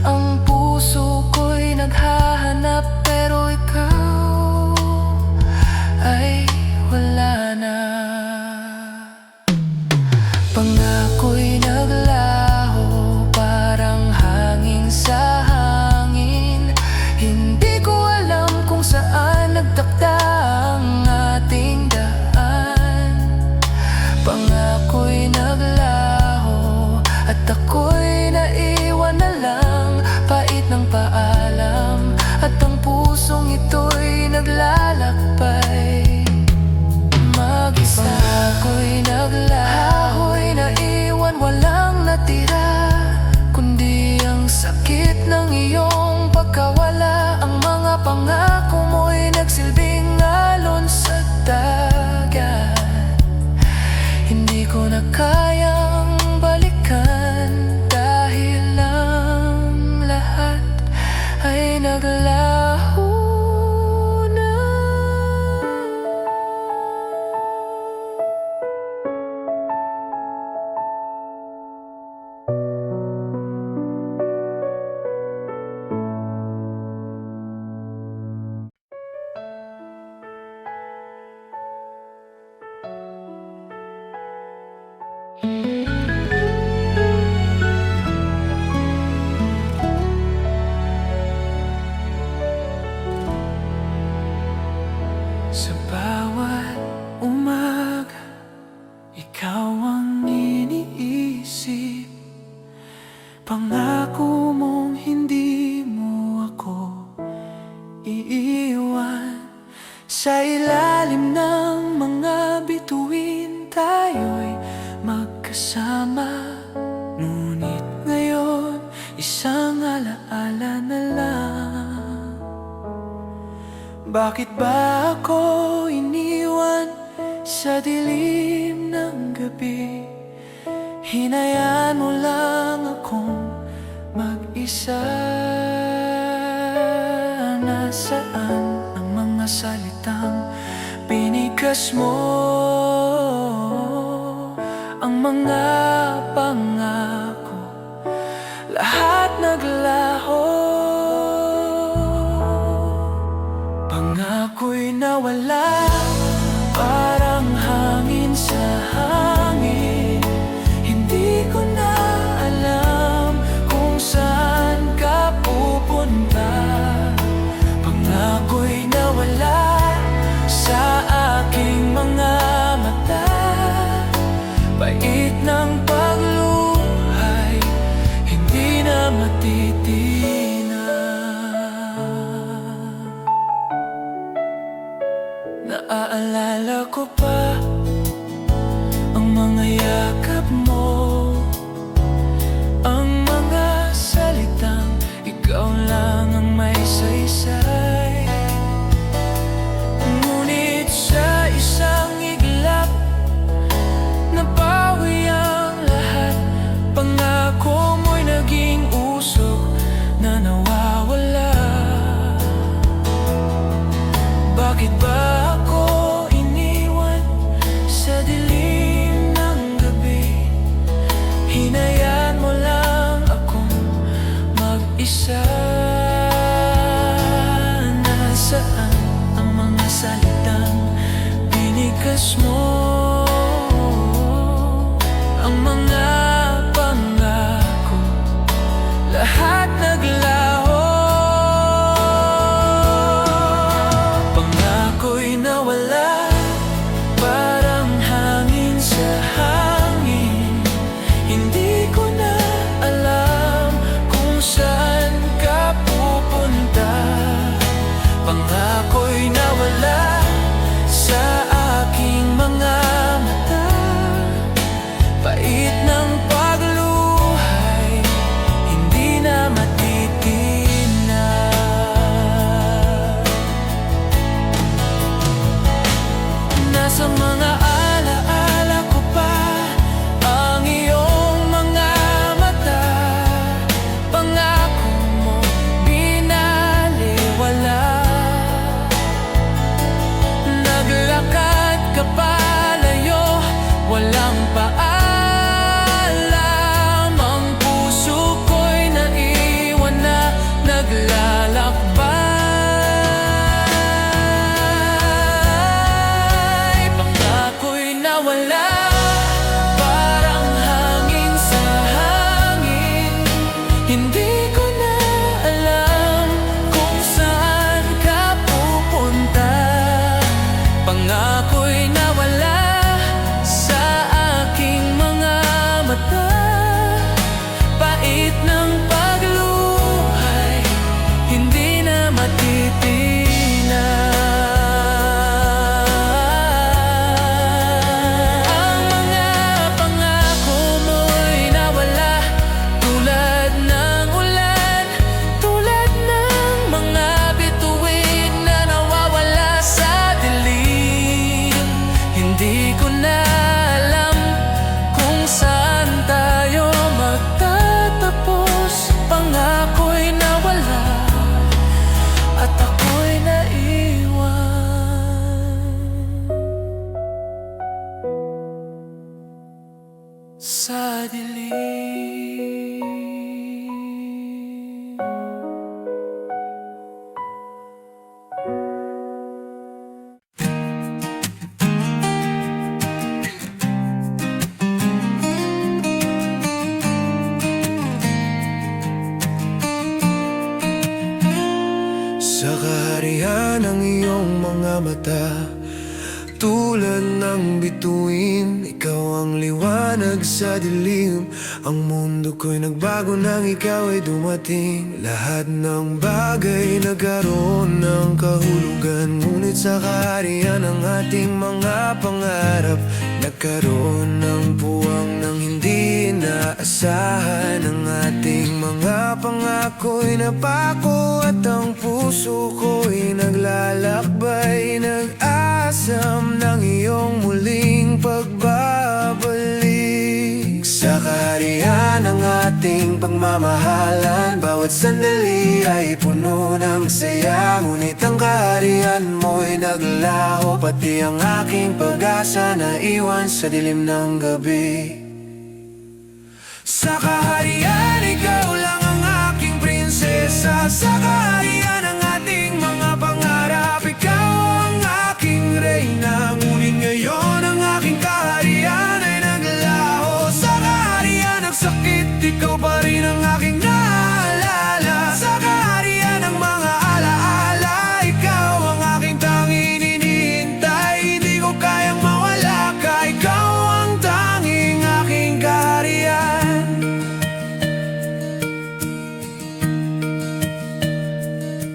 Ang puso ko'y naghahanap, pero ikaw ay wala na. Pangako'y naglaho, parang hangin sa hangin. Hindi ko alam kung saan nagtakda ang ating daan. Pangako'y naglaho, at ako'y naiwan na lang, pait ng paa naglaho na. Sa bawat umaga, ikaw ang iniisip. Pangako mong hindi mo ako iiwan. Sa ilalim ng mga bituin, tayo'y magkasama. Ngunit ngayon, isang alaala na lang. Bakit ba ako iniwan sa dilim ng gabi? Hinayaan mo lang akong mag-isa. Nasaan ang mga salitang pinigas mo? Ang mga pangako, lahat naglaho. Pangako'y nawala, parang hangin sa hangin. Hindi ko na alam kung saan ka pupunta. Pangako'y nawala sa aking mga mata. Bait ng pagluhay, hindi na matitina. Naaalala ko pa ang mga yakap mo, ang mga salitang ikaw lang ang may saysay. Ngunit sa isang iglap, nabawi ang lahat. Pangako mo'y naging usok na nawawala. Bakit ba ako iniwan sa dilim ng gabi? Hinayaan mo lang akong mag-isa. Sa kaharian ng iyong mga mata, tulad ng bituin, ikaw ang liwanag sa dilim. Ang mundo ko'y nagbago nang ikaw ay dumating. Lahat ng bagay nagkaroon ng kahulugan, ngunit sa kaharian ng ating mga pangarap, nagkaroon ng puwang ng hindi inaasahan. Ang ating mga pangako'y napako at ang puso ko'y naglalakbay, nag-asam ng iyong muling pagbabalik. Sa kaharian ng ating pagmamahalan, bawat sandali ay puno ng saya. Ngunit ang kaharian mo'y naglaho, pati ang aking pag-asa na iwan sa dilim ng gabi. Sa kaharian, ikaw lang ang aking prinsesa. Sa kaharian ng ating mga pangarap, ikaw ang aking reyna. Ngunit ngayon ang aking kaharian ay naglaho. Sa kaharian ng sakit, ikaw pa rin ang aking naalala. Sa kaharian ng mga alaala, ikaw ang aking tanging hinihintay. Hindi ko kayang mawala ka, ikaw ang tanging aking kaharian.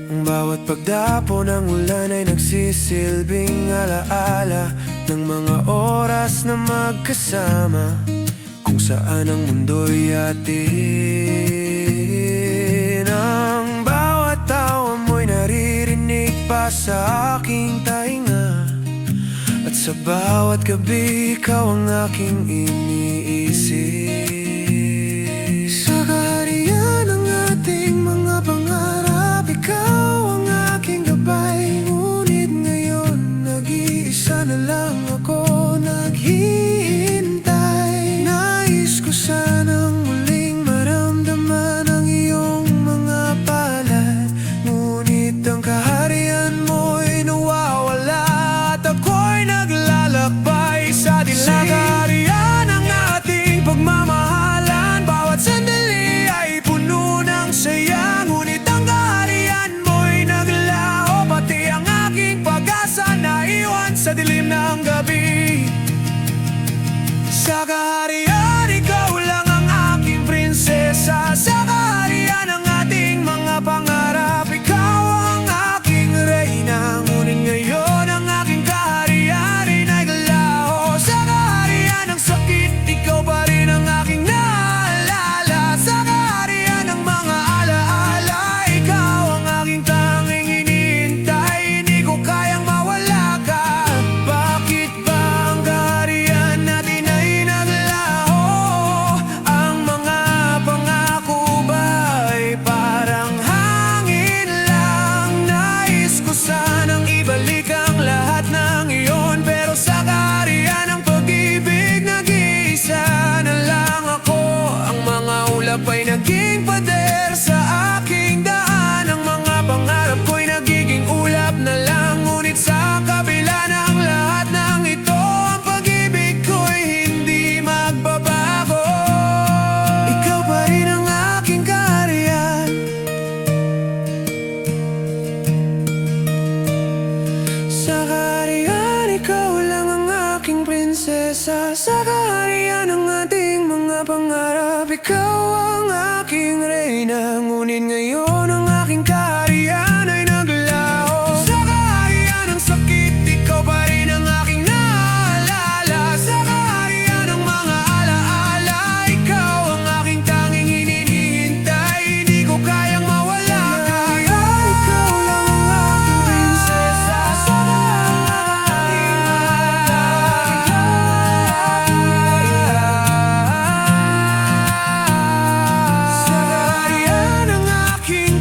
Ang bawat pagdapo ng ulan ay nagsisilbing alaala ng mga oras na magkasama, kung saan ang mundo'y atin. Ang bawat tawa mo'y naririnig pa sa aking tainga, at sa bawat gabi ikaw ang aking iniisip. Sa kaharian ng ating mga pangarap, ikaw ang aking gabay. Ngunit ngayon nag-iisa na lang ako naghihintay. Nais ko sanang muling maramdaman ang iyong mga palad, ngunit ang kaharian mo'y nawawala at ako'y naglalakbay sa dilim. Sa kaharian ng ating pagmamahalan, bawat sandali ay puno ng saya. Ngunit ang kaharian mo'y naglaho, pati ang aking pag-asa na iwan sa dilim ng gabi. Sa kaharian, ikaw lang ang aking prinsesa. Sa kaharian ng ating mga pangarap, ikaw ang aking reyna. Ngunit ngayon ang aking kaharian ay naglaho. Sa kaharian ng sakit, ikaw pa rin ang aking naalala. Sa kaharian ng mga alaala, ikaw ang aking tanging hinihintay. Hindi ko kayang mawala ka. Bakit ba ang kaharian natin ay naglaho? Ang mga pangako ba'y parang hangin lang? Nais ko sanang ibalik ang lahat ng iyon, pero sa kaharian ng pag-ibig nag-iisa na lang ako. Ang mga ulap ay naging pader sa aking daan. Ang mga pangarap ko'y nagiging ulap na lang. Ngunit sa kabila ng lahat ng ito, ang pag-ibig ko'y hindi magbabago. Ikaw pa rin ang aking kaharian. Sa kaharian, ikaw lang ang aking prinsesa. Sa kaharian ng ating mga pangarap, ikaw ang aking reyna. Ngunit ngayon ang aking kaharian ay naglaho. Sa kaharian ng sakit, ikaw pa rin ang aking naalala. Sa kaharian ng mga alaala, ikaw ang aking tanging hinihintay. Hindi ko kayang mawala ka. Ikaw lang ang aking prinsesa. Sa kaharian ng aking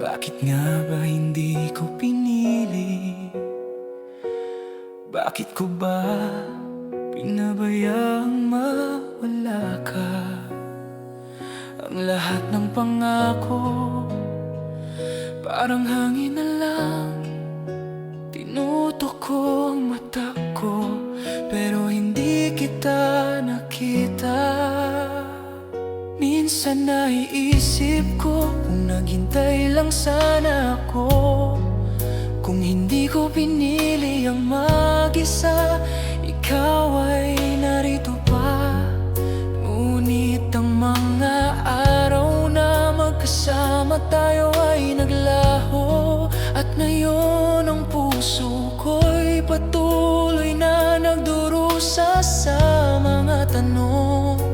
Bakit nga ba hindi ko pinili? Bakit ko ba pinabayaang mawala ka? Ang lahat ng pangako parang hangin na lang. Tinutok ko ang mata ko pero hindi kita nakita. Minsan naiisip ko kung naghintay lang sana ako, kung hindi ko pinili ang mag-isa, ikaw ay narito pa. Ngunit ang mga araw na magkasama tayo ay naglaho, at ngayon ang puso ko'y patuloy na nagdurusa sa mga tanong.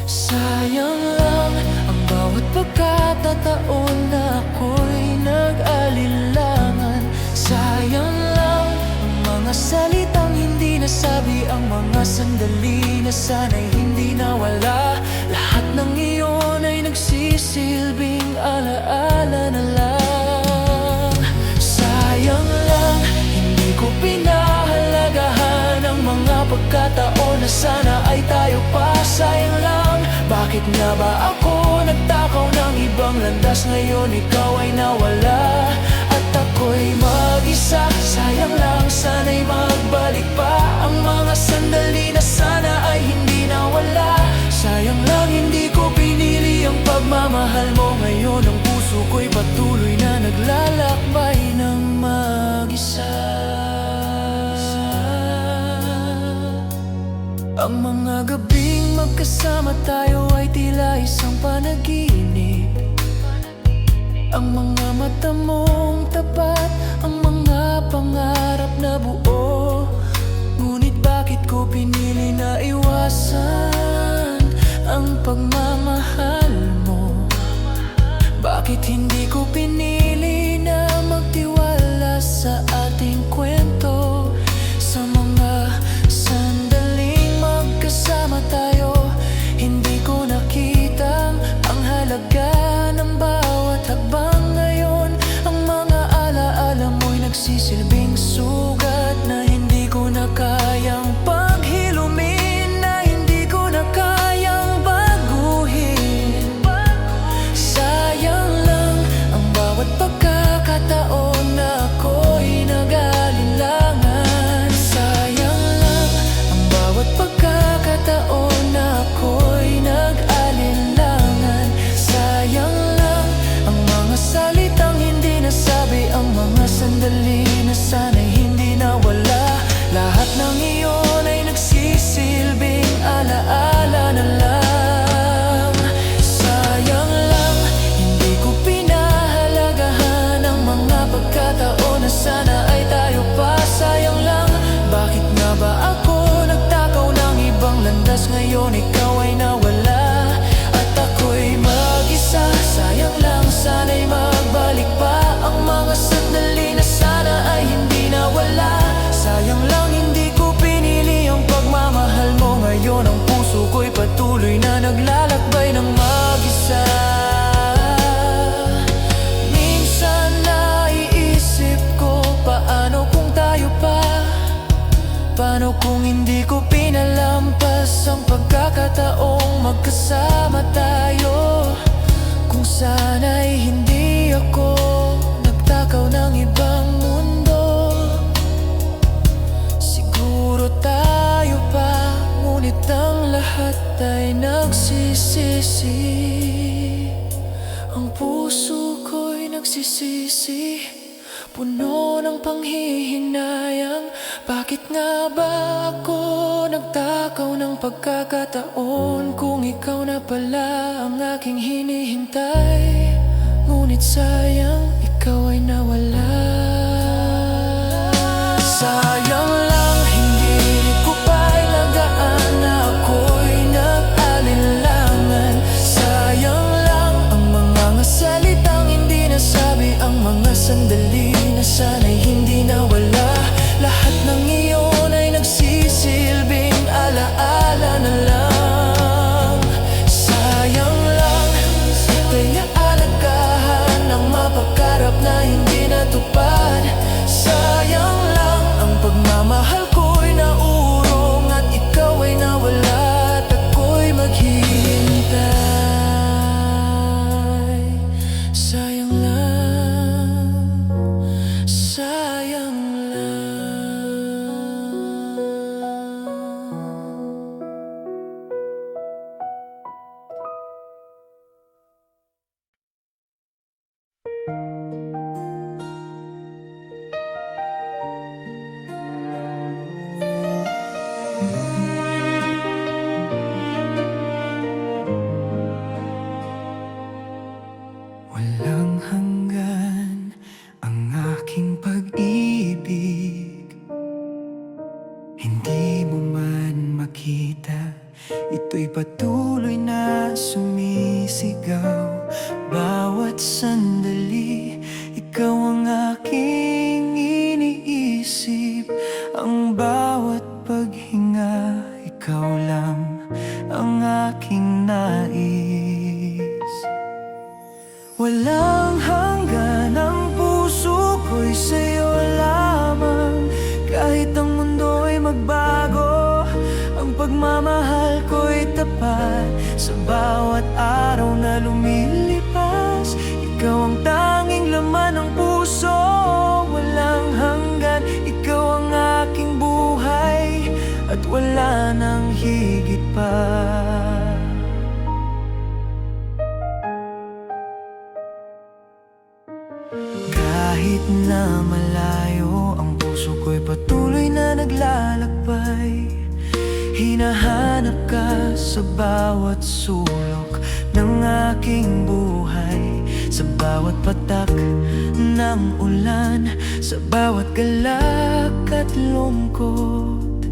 Sayang lang ang bawat pagkakataon na ako'y nag-alilangan. Sayang lang ang mga salitang hindi nasabi, ang mga sandali na sana'y hindi nawala. Lahat ng iyon ay nagsisilbing alaala na lang. Sayang lang hindi ko pinahalagahan ang mga pagkataon na sana ay tayo pa. Sayang lang, bakit nga ba ako nagtakaw ng ibang landas? Ngayon ikaw ay nawala at ako'y mag-isa. Sayang lang, sana'y magbalik pa ang mga sandali na sana ay hindi nawala. Sayang lang hindi ko pinili ang pagmamahal mo. Ngayon ang puso ko'y patuloy na naglalakbay ng mag-isa. Ang mga gabing magkasama tayo ay tila isang panaginip. Ang mga mata mong tapat, ang mga pangarap na buo. Ngunit bakit ko pinili na iwasan ang pagmamahal mo? Bakit hindi ko pinili na magtiwala sa ating kwento? Sa mga sandaling magkasama tayo, hindi ko nakitang ang halaga ng bawat hakbang. Ngayon ang mga alaala mo'y nagsisilbing sugat na hindi ko na kayang paghilumin, na hindi ko na kayang baguhin. Sayang lang ang bawat pagkakataon na ako'y nag-alinlangan. Sayang lang ang bawat pagkakataon na ako'y nag-alinlangan. Sayang lang ang mga salitang hindi nasabi, ang mga sandali na sana'y hindi nawala. Lahat ng iyon ay nagsisilbing alaala na lang. Sayang lang hindi ko pinahalagahan ang mga pagkataon na sana ay tayo pa. Sayang lang, bakit nga ba ako nagtakaw ng ibang landas? Ngayon ikaw ay nawala at ako'y mag-isa. Sayang lang, sana'y magbalik pa ang mga sandali na sana ay hindi nawala. Sayang lang hindi ko pinili ang pagmamahal mo. Ngayon ang puso ko'y patuloy na naglalakbay ng mag-isa. Minsan naiisip ko, paano kung tayo pa? Paano kung hindi ko pinalampas ang pagkakataong magkasama tayo? Kung sana'y hindi ako nagtakaw ng ibang mundo, siguro tayo pa. Ngunit ang lahat ay nagsisisi. Ang puso ko'y nagsisisi, puno ng panghihinayang. Bakit nga ba ako nagtakaw ng pagkakataon, kung ikaw na pala ang aking hinihintay? Ngunit sayang, ikaw ay nawala. Sayang lang, hindi ko pailagaan na ako'y nag-alinlangan. Sayang lang ang mga salitang hindi nasabi, ang mga sandali na sana'y hindi nawala. Lahat ng iyon ay nagsisilbing alaala na lang. Sayang lang, kaya alagahan ang mapagkarapat. ito'y patuloy na sumisigaw. Bawat sandali, ikaw ang aking iniisip. Ang bawat paghinga, ikaw lang ang aking nais. Walang hanggan ang puso ko'y sa'yo lamang. Kahit ang mundo ay magbago, ang pagmamahal ko'y tapat. Sa bawat araw na lumilipas, ikaw ang tanging laman ng puso. Walang hanggan, ikaw ang aking buhay, at wala nang higit pa. Kahit na malayo, ang puso ko'y patuloy na naglalakbay. Hinahanap ka sa bawat sulok ng aking buhay, sa bawat patak ng ulan, sa bawat galak at lungkot.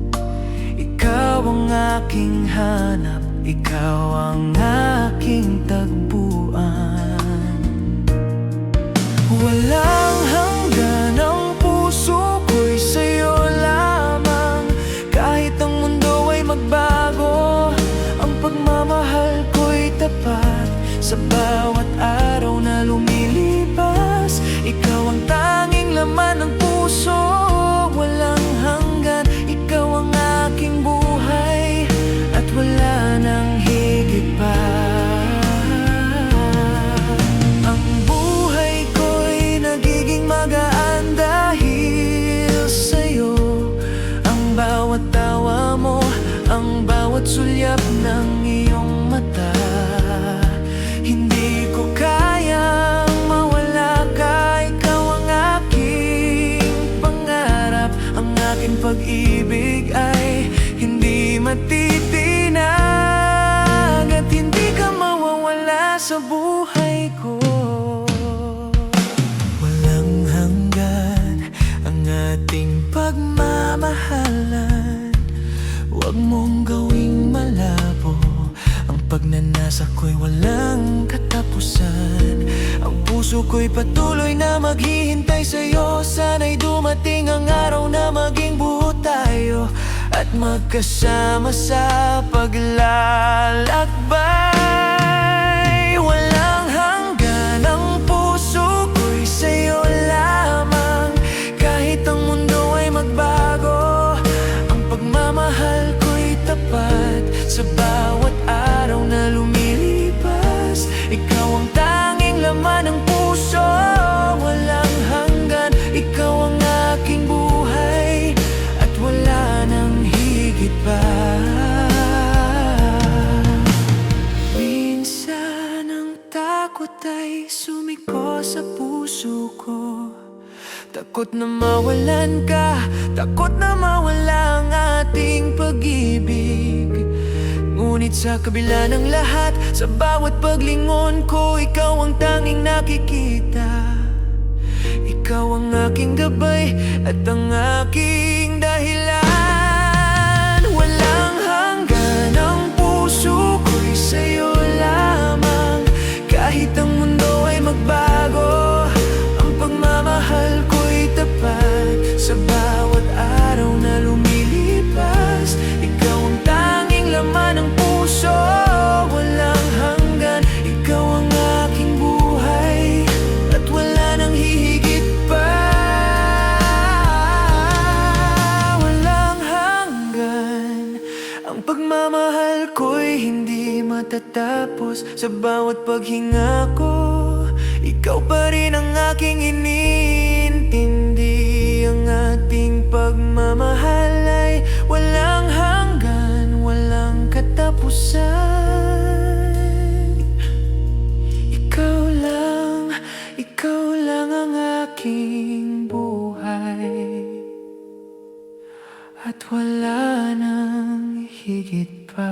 Ikaw ang aking hanap, ikaw ang aking tagpuan. Walang hanggan ang puso ko'y sa'yo lamang. Kahit ang mundo ay magbago, ang pagmamahal ko'y tapat. Sa bawat araw na lumilipas, ikaw ang tanging laman ng puso. Walang hanggan, ikaw ang aking buhay, at wala nang higit pa. Magaan dahil sa'yo. Ang bawat tawa mo, ang bawat sulyap ng iyong mata. Hindi ko kayang mawala ka, ikaw ang aking pangarap. Ang aking pag-ibig ay hindi matitinag, at hindi ka mawawala sa buhay ko. Ating pagmamahalan, huwag mong gawing malabo. Ang pagnanasa ko'y walang katapusan. Ang puso ko'y patuloy na maghihintay sa'yo. Sana'y dumating ang araw na maging buo tayo, at magkasama sa paglalakbay. Walang hanggan ang puso ko'y sa'yo lamang. Kahit ang mundo ay magbago, ang pagmamahal ko'y tapat. Sa bawat araw na lumilipas, ikaw ang tanging laman ng puso. Walang hanggan, ikaw ang aking buhay, at wala nang higit pa. Minsan ang takot ay sumiko sa puso ko. Takot na mawalan ka, takot na mawala ang ating pag-ibig. Ngunit sa kabila ng lahat, sa bawat paglingon ko, ikaw ang tanging nakikita. Ikaw ang aking gabay at ang aking dahilan. Walang hanggan ang puso ko'y sa'yo lamang. Kahit ang mundo ay magbago, ang pagmamahal ko'y tapat. Sa bawat araw na lumilipas, ikaw ang tanging laman ng puso. Walang hanggan, ikaw ang aking buhay, at wala nang hihigit pa. Walang hanggan, ang pagmamahal ko'y hindi matatapos. Sa bawat paghinga ko, ikaw pa rin ang aking iniintindi. Ang ating pagmamahal ay walang hanggan, walang katapusan. Ikaw lang ang aking buhay, at wala nang higit pa.